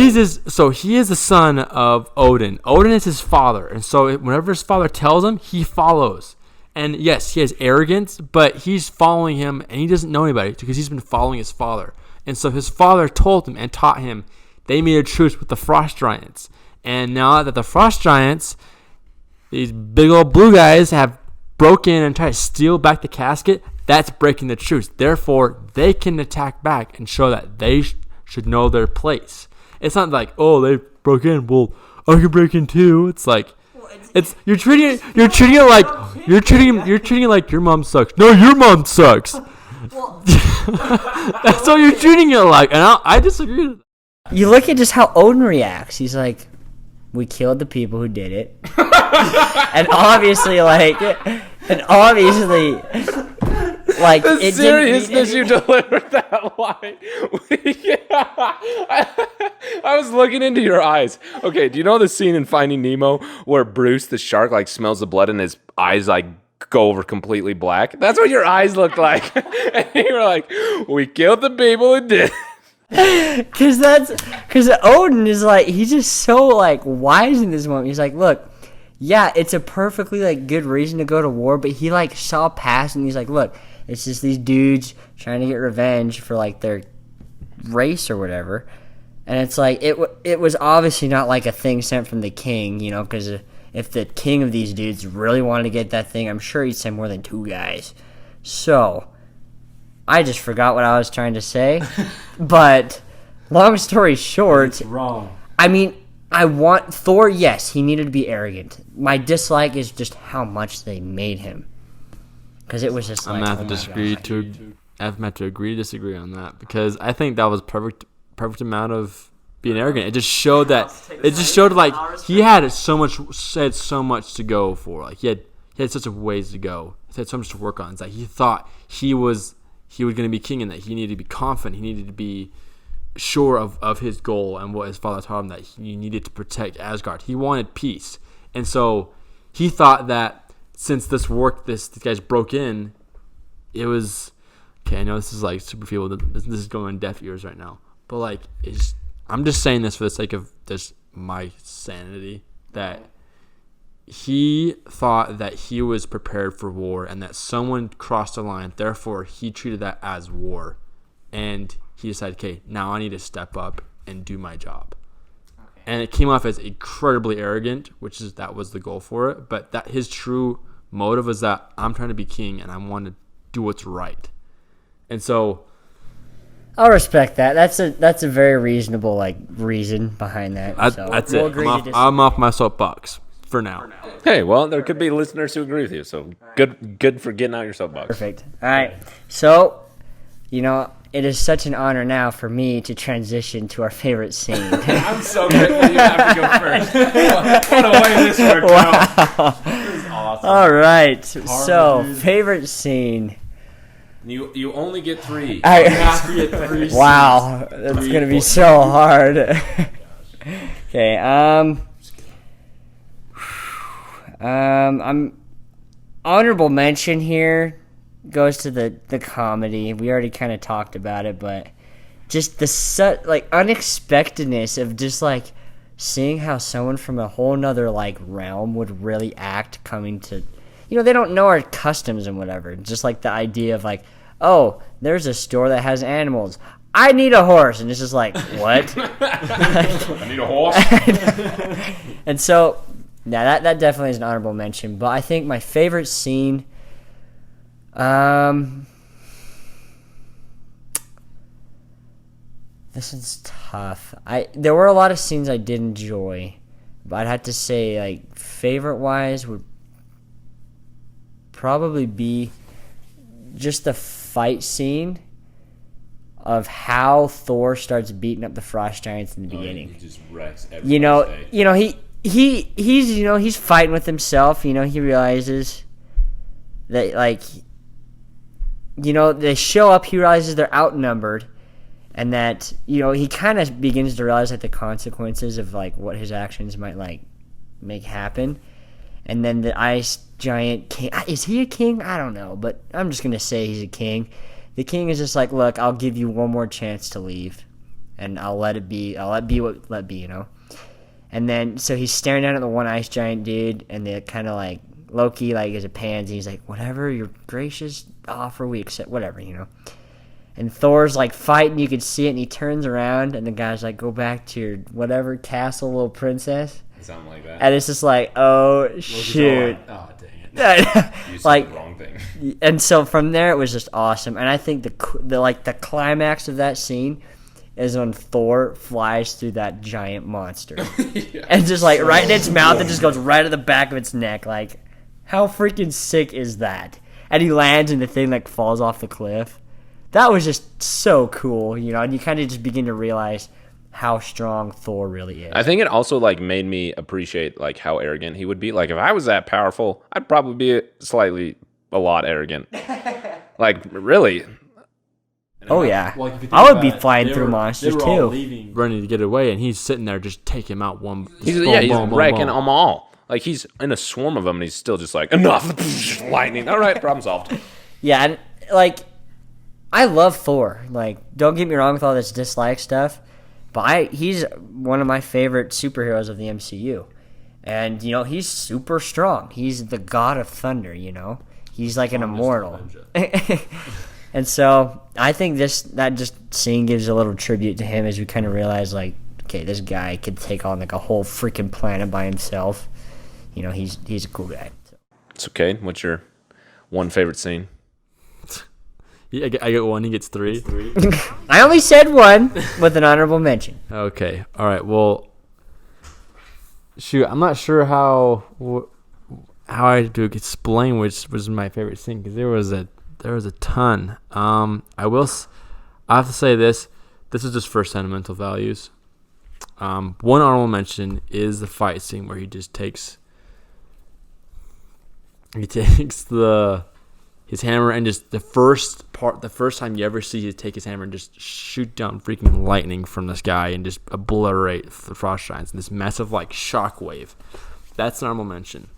He is the son of Odin. Odin is his father, and so whenever his father tells him, he follows. And yes, he has arrogance, but he's following him, and he doesn't know anybody because he's been following his father. And so his father told him and taught him. They made a truce with the frost giants, and now that the frost giants, these big old blue guys, have broken and tried to steal back the casket, that's breaking the truce. Therefore, they can attack back and show that they should know their place. It's not like, oh, they broke in, well, I can break in too. It's like, you're treating it like your mom sucks. No, your mom sucks. That's what you're treating it like, and I disagree with that. you look at just how Odin reacts. He's like, we killed the people who did it. and obviously, The seriousness you delivered that line. I was looking into your eyes. Okay, do you know the scene in Finding Nemo where Bruce the shark like smells the blood and his eyes like go over completely black? That's what your eyes looked like. And you were like, we killed the people who did. Because Odin is like, he's just so like wise in this moment. He's like, look, yeah, it's a perfectly like good reason to go to war, but he like saw past and he's like, look, it's just these dudes trying to get revenge for like their race or whatever. And it's like, it was obviously not like a thing sent from the king, you know, because if the king of these dudes really wanted to get that thing, I'm sure he'd send more than 2 guys. So I just forgot what I was trying to say. But long story short, It's wrong. I mean, I want Thor, yes, he needed to be arrogant. My dislike is just how much they made him. because it was just I'm like, gonna have to disagree to disagree on that, because I think that was perfect amount of being arrogant. It just showed like he had so much to go for. Like he had such a ways to go. He had so much to work on. It's like he thought he was going to be king, and that he needed to be confident. He needed to be sure of his goal and what his father taught him, that he needed to protect Asgard. He wanted peace, and so he thought that since this worked, this guys broke in, it was okay. I know this is like super feeble. This is going on deaf ears right now, but like I'm just saying this for the sake of just my sanity, that he thought that he was prepared for war and that someone crossed the line. Therefore, he treated that as war. And he decided, okay, now I need to step up and do my job. Okay. And it came off as incredibly arrogant, that was the goal for it. But that his true motive was that I'm trying to be king and I want to do what's right. And so I'll respect that. That's a very reasonable reason behind that. That's it. I'm off my soapbox for now. Hey, well, there could be listeners who agree with you, so good for getting out your soapbox. Perfect. All right. So, it is such an honor now for me to transition to our favorite scene. I'm so grateful you have to go first. What a way this worked out. This is awesome. All right. So, favorite scene. You only get 3. Wow, that's gonna be so hard. Okay. I'm honorable mention here goes to the comedy. We already kind of talked about it, but just the unexpectedness of just seeing how someone from a whole nother realm would really act, coming to, they don't know our customs and whatever. Just the idea of oh, there's a store that has animals. I need a horse, and it's just what? I need a horse. And so, yeah, that definitely is an honorable mention. But I think my favorite scene, this is tough. There were a lot of scenes I did enjoy, but I'd have to say favorite wise would probably be just the fight scene of how Thor starts beating up the frost giants in the beginning. He just wrecks everybody's day. He's fighting with himself. He realizes that they show up. He realizes they're outnumbered, and that he kind of begins to realize the consequences of what his actions might make happen. And then the ice giant king, is he a king? I don't know, but I'm just gonna say he's a king. The king is just look, I'll give you one more chance to leave, and I'll let it be what be. And then, so he's staring down at the one ice giant dude, and they're kind of Loki, is a pansy. He's whatever your gracious offer, we accept, whatever, And Thor's fighting, you could see it, and he turns around, and the guy's go back to your whatever castle, little princess. Something like that. And it's just oh, shoot. Oh, dang it. You said the wrong thing. And so from there, it was just awesome. And I think the climax of that scene is when Thor flies through that giant monster. Yeah. And just right in its mouth, it just goes right at the back of its neck. How freaking sick is that? And he lands and the thing falls off the cliff. That was just so cool, and you kind of just begin to realize how strong Thor really is. I think it also made me appreciate how arrogant he would be. If I was that powerful, I'd probably be a lot arrogant. Really. Oh yeah, I would be flying through monsters they were all too, leaving, running to get away, and he's sitting there just taking him out one. He's wrecking them all. He's in a swarm of them, and he's still just enough, lightning. All right, problem solved. Yeah, and I love Thor. Don't get me wrong with all this dislike stuff, but he's one of my favorite superheroes of the MCU. And, he's super strong. He's the god of thunder, He's an immortal. And so I think that just scene gives a little tribute to him as we kind of realize, okay, this guy could take on a whole freaking planet by himself. He's a cool guy. So. It's okay. What's your one favorite scene? Yeah, I get 1. He gets 3. I only said 1 with an honorable mention. Okay. All right. Well, shoot. I'm not sure how how I do explain which was my favorite scene, because there was a ton. I have to say this is just for sentimental values. One honorable mention is the fight scene where he takes his hammer and just the first time you ever see him take his hammer and just shoot down freaking lightning from the sky and just obliterate the frost giants in this massive like shockwave. That's an honorable mention.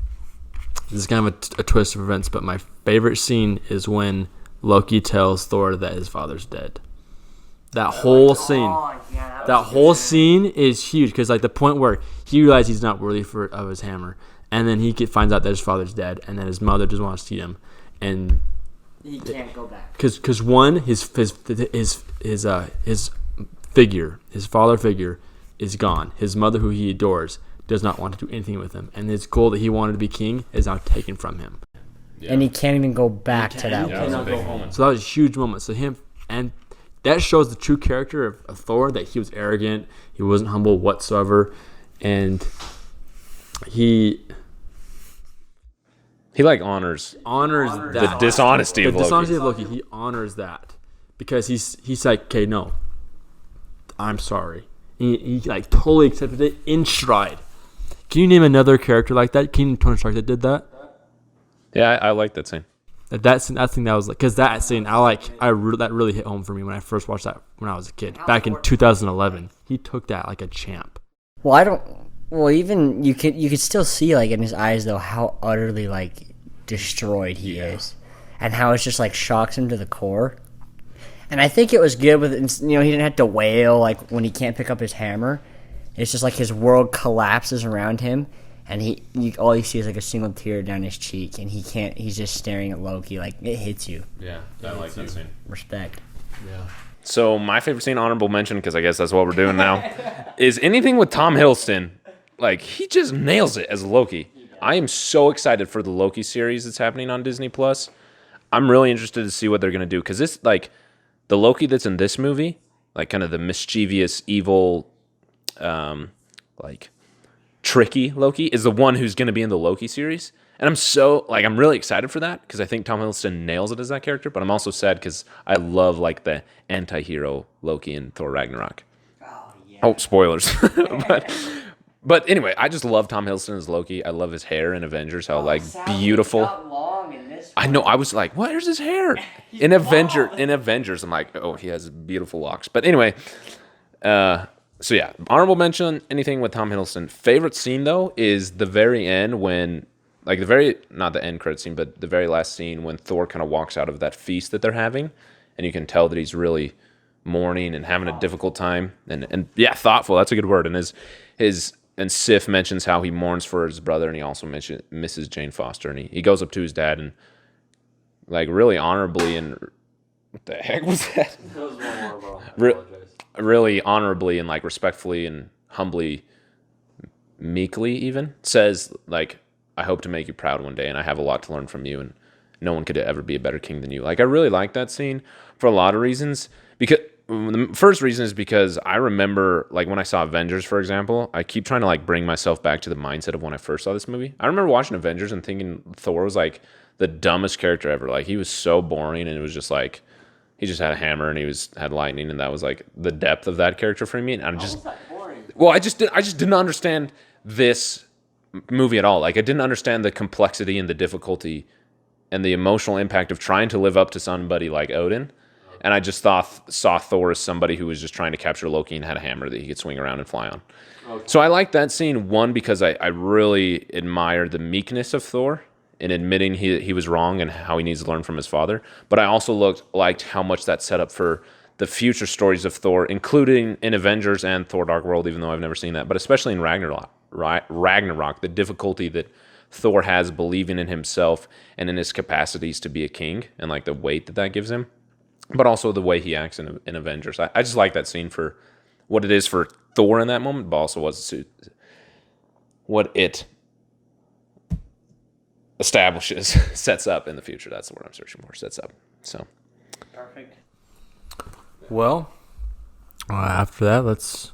This is kind of a twist of events, but my favorite scene is when Loki tells Thor that his father's dead. That whole scene is huge, because like the point where he realizes he's not worthy of his hammer, and then he finds out that his father's dead, and then his mother doesn't want to see him, and he can't go back. Because one, his figure, his father figure, is gone. His mother, who he adores, does not want to do anything with him, and his goal that he wanted to be king is now taken from him. Yeah. And he can't even go back to that. Yeah, that was a big moment. So that was a huge moment. So that shows the true character of Thor, that he was arrogant, he wasn't humble whatsoever, and he like honors that. The dishonesty of Loki. The dishonesty of Loki, he honors that, because he's like, okay, no, I'm sorry. He like totally accepted it in stride. Can you name another character like that? Can you name Tony Stark that did that? Yeah, I like that scene. That scene, I think that was like, because that scene, that really hit home for me when I first watched that when I was a kid back in 2011. He took that like a champ. Even you could still see like in his eyes though how utterly like destroyed he is, and how it's just like shocks him to the core. And I think it was good with, he didn't have to wail like when he can't pick up his hammer. It's just like his world collapses around him, and all you see is like a single tear down his cheek, and he's just staring at Loki. Like, it hits you. Yeah, I like that scene. Respect. Yeah. So my favorite scene, honorable mention, because I guess that's what we're doing now, is anything with Tom Hiddleston. Like, he just nails it as Loki. I am so excited for the Loki series that's happening on Disney Plus. I'm really interested to see what they're gonna do, because this, like, the Loki that's in this movie, like kind of the mischievous, evil, like tricky Loki, is the one who's going to be in the Loki series. And I'm really excited for that, because I think Tom Hiddleston nails it as that character. But I'm also sad because I love like the anti-hero Loki in Thor Ragnarok. Oh, spoilers. but anyway, I just love Tom Hiddleston as Loki. I love his hair in Avengers, how like beautiful. I know. I was like, where's his hair? In Avengers, I'm like, oh, he has beautiful locks. But anyway, so yeah, honorable mention, anything with Tom Hiddleston. Favorite scene though is the very end when, like not the end credit scene, but the very last scene when Thor kind of walks out of that feast that they're having, and you can tell that he's really mourning and having a difficult time, and yeah, thoughtful. That's a good word. And Sif mentions how he mourns for his brother, and he also misses Jane Foster, and he goes up to his dad and like really honorably, and what the heck was that? That was one more, really honorably and like respectfully and humbly, meekly even says like, I hope to make you proud one day, and I have a lot to learn from you, and no one could ever be a better king than you. Like, I really like that scene for a lot of reasons. Because the first reason is because I remember, like, when I saw Avengers, for example, I keep trying to like bring myself back to the mindset of when I first saw this movie. I remember watching Avengers and thinking Thor was like the dumbest character ever. Like, he was so boring, and it was just like, he just had a hammer and had lightning, and that was like the depth of that character for me. And I just didn't understand this movie at all. Like, I didn't understand the complexity and the difficulty and the emotional impact of trying to live up to somebody like Odin. And I just saw Thor as somebody who was just trying to capture Loki and had a hammer that he could swing around and fly on. Okay. So I like that scene, one, because I really admire the meekness of Thor in admitting he was wrong and how he needs to learn from his father. But I also liked how much that set up for the future stories of Thor, including in Avengers and Thor Dark World, even though I've never seen that, but especially in Ragnarok, the difficulty that Thor has believing in himself and in his capacities to be a king, and like the weight that gives him, but also the way he acts in Avengers. I just like that scene for what it is for Thor in that moment, but also what it establishes, sets up in the future. That's the word I'm searching for. Sets up. So perfect. Well, after that, let's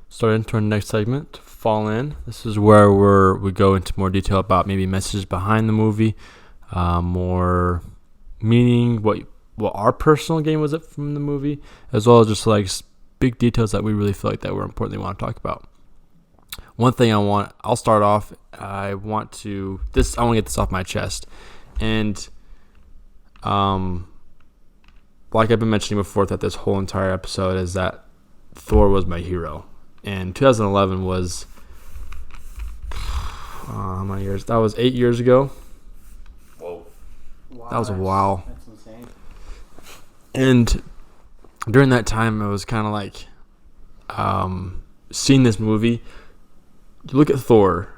start into our next segment, Fall In. This is where we go into more detail about maybe messages behind the movie, more meaning, what our personal gain was it from the movie, as well as just like big details that we really feel like that were important that we want to talk about. One thing I'll start off. I want to get this off my chest, and like I've been mentioning before, that this whole entire episode is that Thor was my hero, and 2011 was how many years? That was 8 years ago. Whoa, that was a while. That's insane. And during that time, I was kind of like seeing this movie. You look at Thor.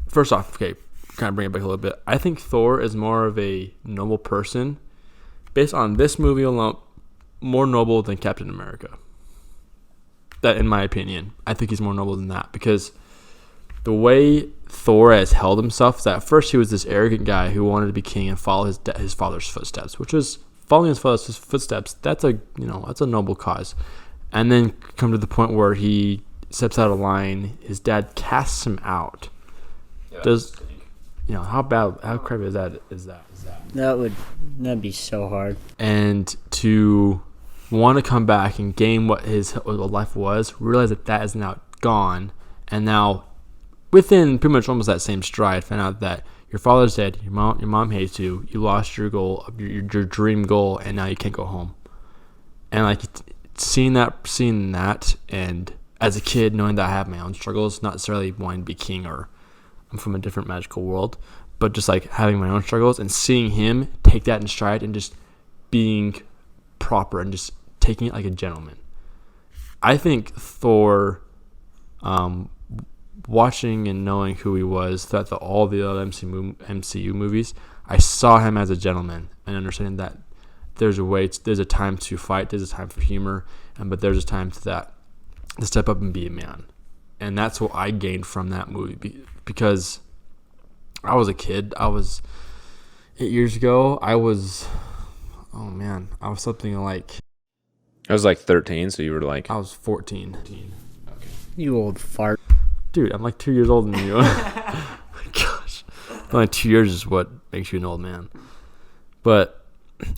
First off, okay, kind of bring it back a little bit. I think Thor is more of a noble person, based on this movie alone, more noble than Captain America. That, in my opinion, I think he's more noble than that, because the way Thor has held himself is that at first he was this arrogant guy who wanted to be king and follow his father's footsteps, which was following his father's footsteps. That's a noble cause. And then come to the point where he steps out of line, his dad casts him out. Yeah, how crappy is that? That'd be so hard. And to want to come back and gain what his life was, realize that is now gone, and now within pretty much almost that same stride, find out that your father's dead, your mom hates you, you lost your goal, your dream goal, and now you can't go home. And like seeing that, and as a kid, knowing that I have my own struggles, not necessarily wanting to be king or I'm from a different magical world, but just like having my own struggles and seeing him take that in stride and just being proper and just taking it like a gentleman. I think Thor, watching and knowing who he was throughout all the other MCU movies, I saw him as a gentleman and understanding that there's a time to fight, there's a time for humor, but there's a time to step up and be a man. And that's what I gained from that movie, because I was a kid. I was 8 years ago. I was something like, I was like 13, so you were like, I was 14. okay. You old fart. Dude, I'm like 2 years older than you. Gosh. Only 2 years is what makes you an old man. But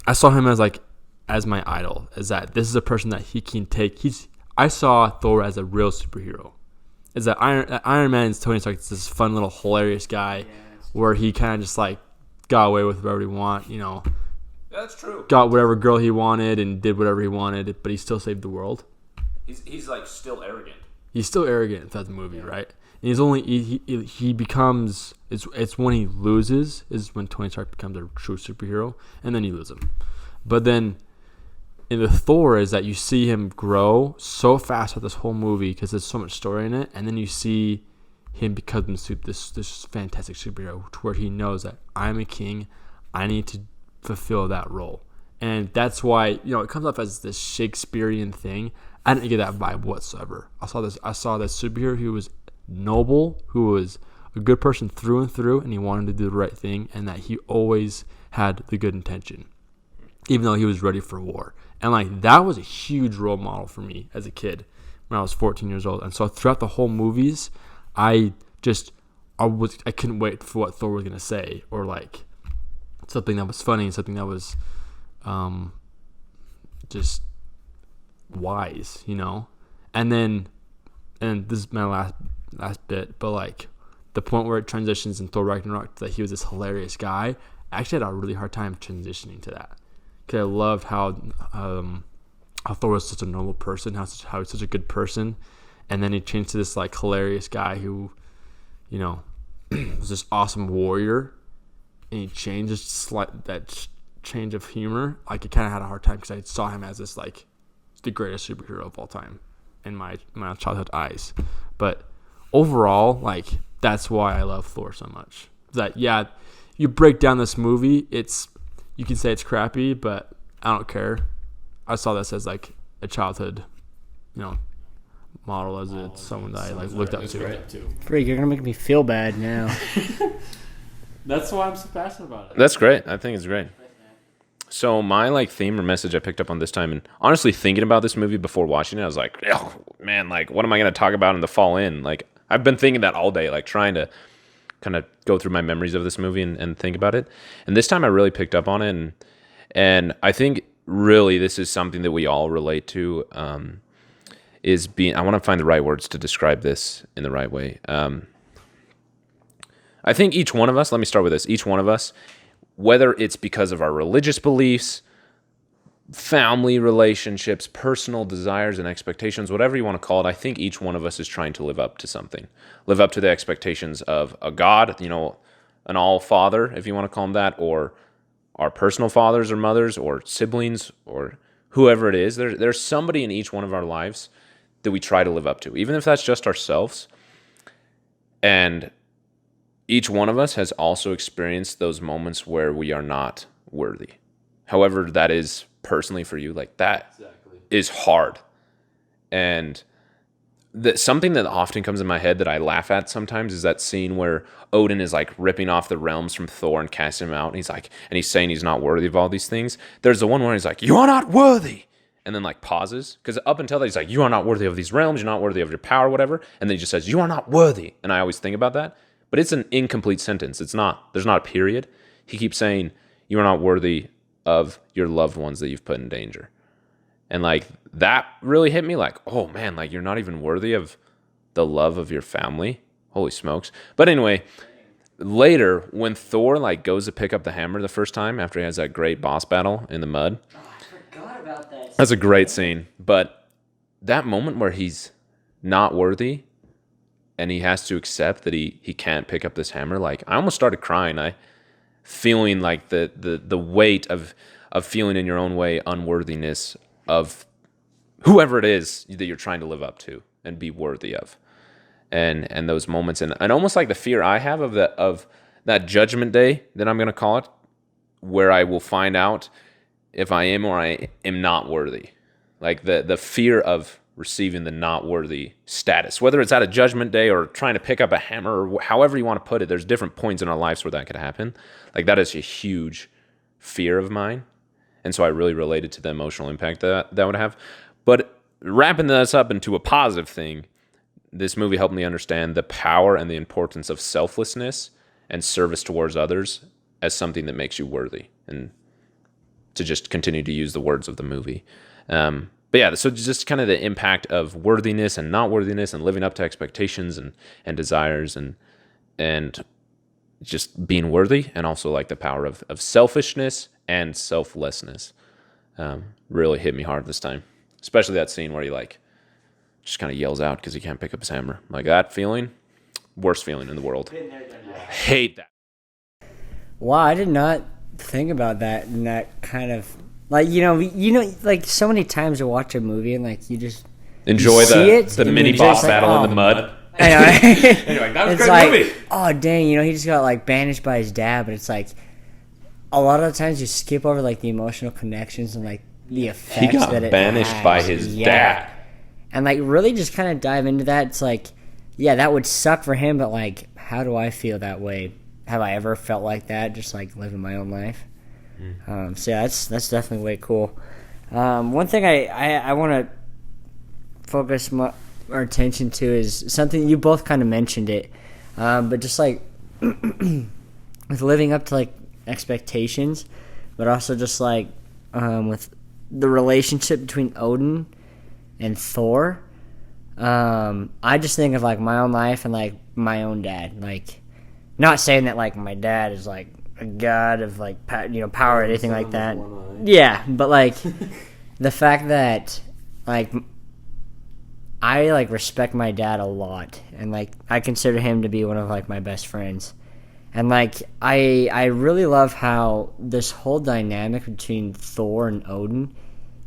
I saw him as my idol, as that this is a person that he can take. I saw Thor as a real superhero. Is that Iron Man is Tony Stark, this fun little hilarious guy, where he kind of just like got away with whatever he want, That's true. got whatever girl he wanted and did whatever he wanted, but he still saved the world. He's like still arrogant. He's still arrogant throughout the movie, right? And he's only he becomes it's when he loses is when Tony Stark becomes a true superhero, and then you lose him. But then in the Thor is that you see him grow so fast with this whole movie because there's so much story in it, and then you see him become this fantastic superhero to where he knows that I'm a king, I need to fulfill that role. And that's why, it comes off as this Shakespearean thing. I didn't get that vibe whatsoever. I saw this superhero who was noble, who was a good person through and through, and he wanted to do the right thing, and that he always had the good intention, even though he was ready for war. And that was a huge role model for me as a kid when I was 14 years old. And so throughout the whole movies, I couldn't wait for what Thor was gonna say, or something that was funny and something that was just wise, and this is my last bit, but the point where it transitions in Thor Ragnarok that he was this hilarious guy, I actually had a really hard time transitioning to that, because I loved how Thor was such a noble person, how he's such a good person, and then he changed to this hilarious guy who was this awesome warrior, and he changed that change of humor. I kind of had a hard time because I saw him as this the greatest superhero of all time in my childhood eyes. But overall, that's why I love Thor so much. That you break down this movie, you can say it's crappy, but I don't care. I saw this as a childhood, model, as it's someone that I looked up to. Freak, you're gonna make me feel bad now. That's why I'm so passionate about it. That's great. I think it's great. So my like theme or message I picked up on this time, and honestly thinking about this movie before watching it, I was like, oh man, like what am I going to talk about in the fall in? Like I've been thinking that all day, like trying to kind of go through my memories of this movie and think about it. And this time I really picked up on it, and I think really this is something that we all relate to. Is being, I want to find the right words to describe this in the right way. I think each one of us, let me start with this, each one of us, whether it's because of our religious beliefs, family relationships, personal desires and expectations, whatever you want to call it, I think each one of us is trying to live up to something. Live up to the expectations of a God, an all-father, if you want to call him that, or our personal fathers or mothers or siblings or whoever it is. There's somebody in each one of our lives that we try to live up to, even if that's just ourselves. And each one of us has also experienced those moments where we are not worthy. However that is personally for you, like that is hard. And something that often comes in my head that I laugh at sometimes is that scene where Odin is like ripping off the realms from Thor and casting him out. And he's saying he's not worthy of all these things. There's the one where he's like, you are not worthy. And then like pauses, because up until that he's like, you are not worthy of these realms, you're not worthy of your power, whatever. And then he just says, you are not worthy. And I always think about that, but it's an incomplete sentence. There's not a period. He keeps saying, you are not worthy of your loved ones that you've put in danger. And like that really hit me, like, oh man, like you're not even worthy of the love of your family. Holy smokes. But anyway, later when Thor like goes to pick up the hammer the first time after he has that great boss battle in the mud, About that. that's a great scene. But that moment where he's not worthy and he has to accept that he can't pick up this hammer, like I almost started crying. I feeling like the weight of feeling in your own way unworthiness of whoever it is that you're trying to live up to and be worthy of. And those moments and almost like the fear I have of that judgment day that I'm gonna call it, where I will find out if I am or I am not worthy. Like the fear of receiving the not worthy status, whether it's at a judgment day or trying to pick up a hammer or however you want to put it. There's different points in our lives where that could happen. Like that is a huge fear of mine. And so I really related to the emotional impact that would have. But wrapping this up into a positive thing, this movie helped me understand the power and the importance of selflessness and service towards others as something that makes you worthy. And to just continue to use the words of the movie. But yeah, so just kind of the impact of worthiness and not worthiness and living up to expectations and desires and just being worthy, and also like the power of selfishness and selflessness really hit me hard this time. Especially that scene where he like just kind of yells out because he can't pick up his hammer. Like that feeling, worst feeling in the world. Hate that. Wow, I did not think about that and that kind of like like so many times you watch a movie and like you just enjoy the mini boss battle in the mud. I know. Anyway, that was a great movie. Oh dang, he just got like banished by his dad, but it's like a lot of the times you skip over like the emotional connections and like the effects he got that it banished has. by his dad. And like really just kind of dive into that. It's like, yeah, that would suck for him, but like how do I feel that way? Have I ever felt like that? Just like living my own life. So yeah, that's definitely way cool. One thing I want to focus our attention to is something you both kind of mentioned it, but just like with living up to like expectations, but also just like with the relationship between Odin and Thor. I just think of like my own life and like my own dad. Like, not saying that like my dad is like a god of like power or anything like that. Yeah, but like the fact that like I like respect my dad a lot, and like I consider him to be one of like my best friends. And like I really love how this whole dynamic between Thor and Odin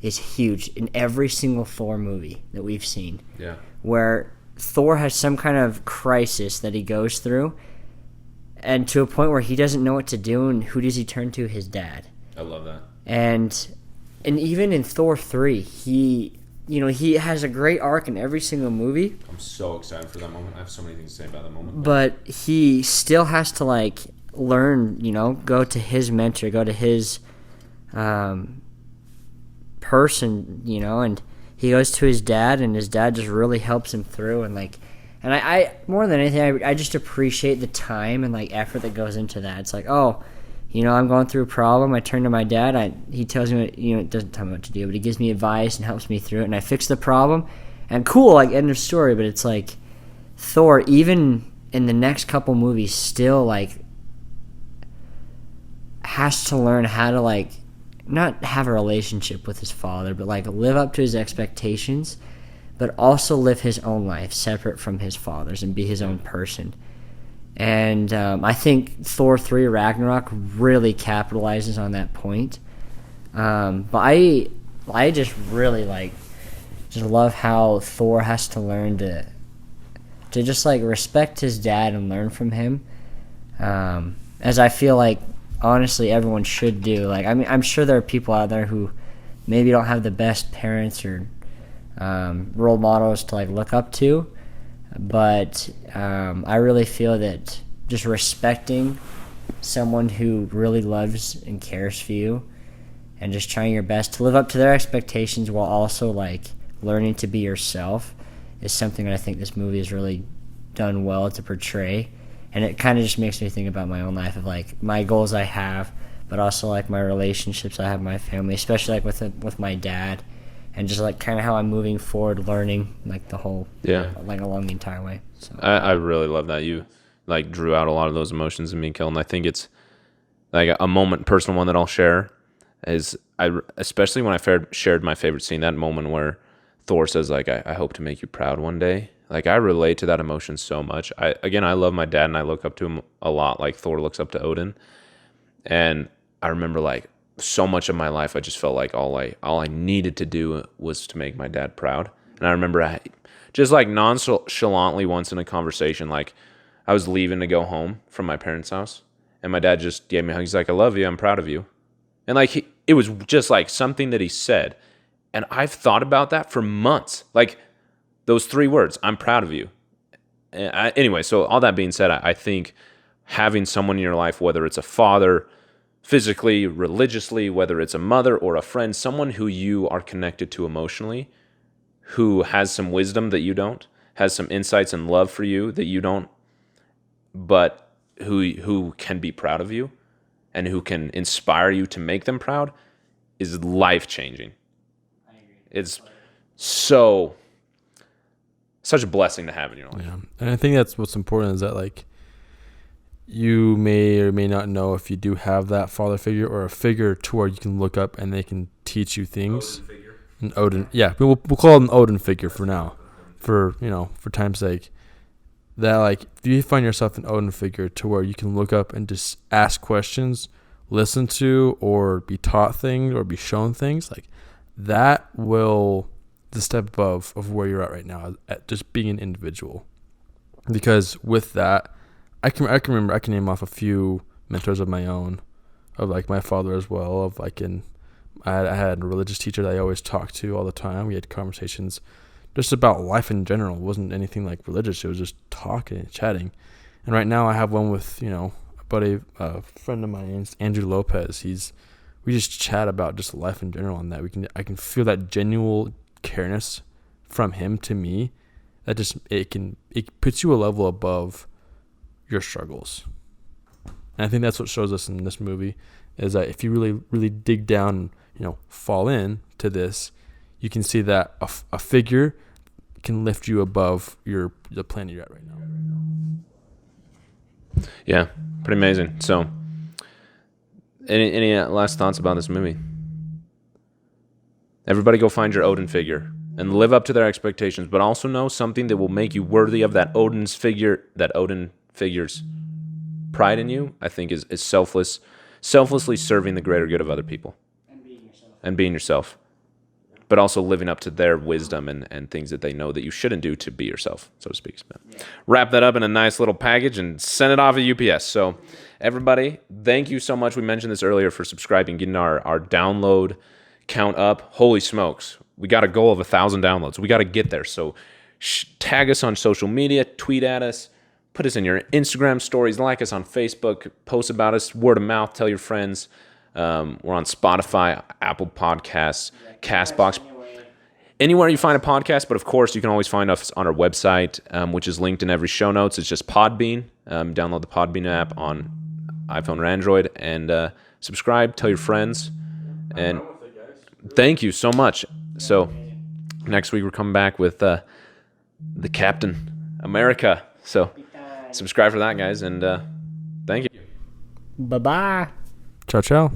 is huge in every single Thor movie that we've seen. Yeah. Where Thor has some kind of crisis that he goes through, and to a point where he doesn't know what to do, and who does he turn to? His dad. I love that. And even in Thor 3, he has a great arc in every single movie. I'm so excited for that moment. I have so many things to say about that moment. But he still has to like learn, go to his mentor, go to his person, and he goes to his dad, and his dad just really helps him through, and I more than anything, I just appreciate the time and effort that goes into that. It's I'm going through a problem. I turn to my dad. He tells me, it doesn't tell me what to do, but he gives me advice and helps me through it, and I fix the problem. And cool, end of story. But it's Thor, even in the next couple movies, still has to learn how to not have a relationship with his father, but live up to his expectations, but also live his own life separate from his father's and be his own person. And I think Thor 3 Ragnarok really capitalizes on that point. But I just really just love how Thor has to learn to just respect his dad and learn from him. As I feel honestly everyone should do. I'm sure there are people out there who maybe don't have the best parents or role models to look up to. But I really feel that just respecting someone who really loves and cares for you and just trying your best to live up to their expectations while also learning to be yourself is something that I think this movie has really done well to portray. And it kind of just makes me think about my own life of my goals I have, but also my relationships I have with my family, especially with my dad. And just kind of how I'm moving forward, learning the whole along the entire way. So I really love that you drew out a lot of those emotions in me, Kelton. I think it's a personal one that I'll share is especially when I shared my favorite scene, that moment where Thor says I hope to make you proud one day. I relate to that emotion so much. I love my dad and I look up to him a lot. Thor looks up to Odin, and I remember so much of my life, I just felt all I needed to do was to make my dad proud. And I remember just nonchalantly once in a conversation, I was leaving to go home from my parents' house, and my dad just gave me a hug. He's I love you, I'm proud of you. And it was just something that he said. And I've thought about that for months. Those 3 words, I'm proud of you. Anyway, so all that being said, I think having someone in your life, whether it's a father, physically, religiously, whether it's a mother or a friend, someone who you are connected to emotionally, who has some wisdom that you don't, has some insights and love for you that you don't, but who can be proud of you and who can inspire you to make them proud is life-changing. I agree. It's such a blessing to have in your life. Yeah. And I think that's what's important is that you may or may not know if you do have that father figure or a figure to where you can look up and they can teach you things. Odin figure. An Odin, yeah, we'll call it an Odin figure for now, for time's sake. That if you find yourself an Odin figure to where you can look up and just ask questions, listen to, or be taught things or be shown things, that will the step above of where you're at right now at just being an individual. Because with that, I can remember, I can name off a few mentors of my own, of my father as well, of I had a religious teacher that I always talked to all the time. We had conversations just about life in general. It wasn't anything religious. It was just talking and chatting. And right now I have one with, a friend of mine, Andrew Lopez. We just chat about just life in general, and that I can feel that genuine careness from him to me, that just it puts you a level above your struggles. And I think that's what shows us in this movie, is that if you really, really dig down, fall in to this, you can see that a figure can lift you above the planet you're at right now. Yeah, pretty amazing. So, any last thoughts about this movie? Everybody go find your Odin figure and live up to their expectations, but also know something that will make you worthy of that Odin figure's pride in you, I think is selflessly serving the greater good of other people. And being yourself. But also living up to their wisdom and things that they know that you shouldn't do to be yourself, so to speak. Wrap that up in a nice little package and send it off at UPS. So everybody, thank you so much. We mentioned this earlier for subscribing, getting our download count up. Holy smokes. We got a goal of 1,000 downloads. We got to get there. So tag us on social media, tweet at us, put us in your Instagram stories, like us on Facebook, post about us, word of mouth, tell your friends. We're on Spotify, Apple Podcasts, Castbox, anywhere you find a podcast. But of course, you can always find us on our website, which is linked in every show notes. It's just Podbean. Download the Podbean app on iPhone or Android, and subscribe. Tell your friends. And thank you so much. So next week we're coming back with the Captain America. So subscribe for that, guys, and thank you. Bye-bye. Ciao, ciao.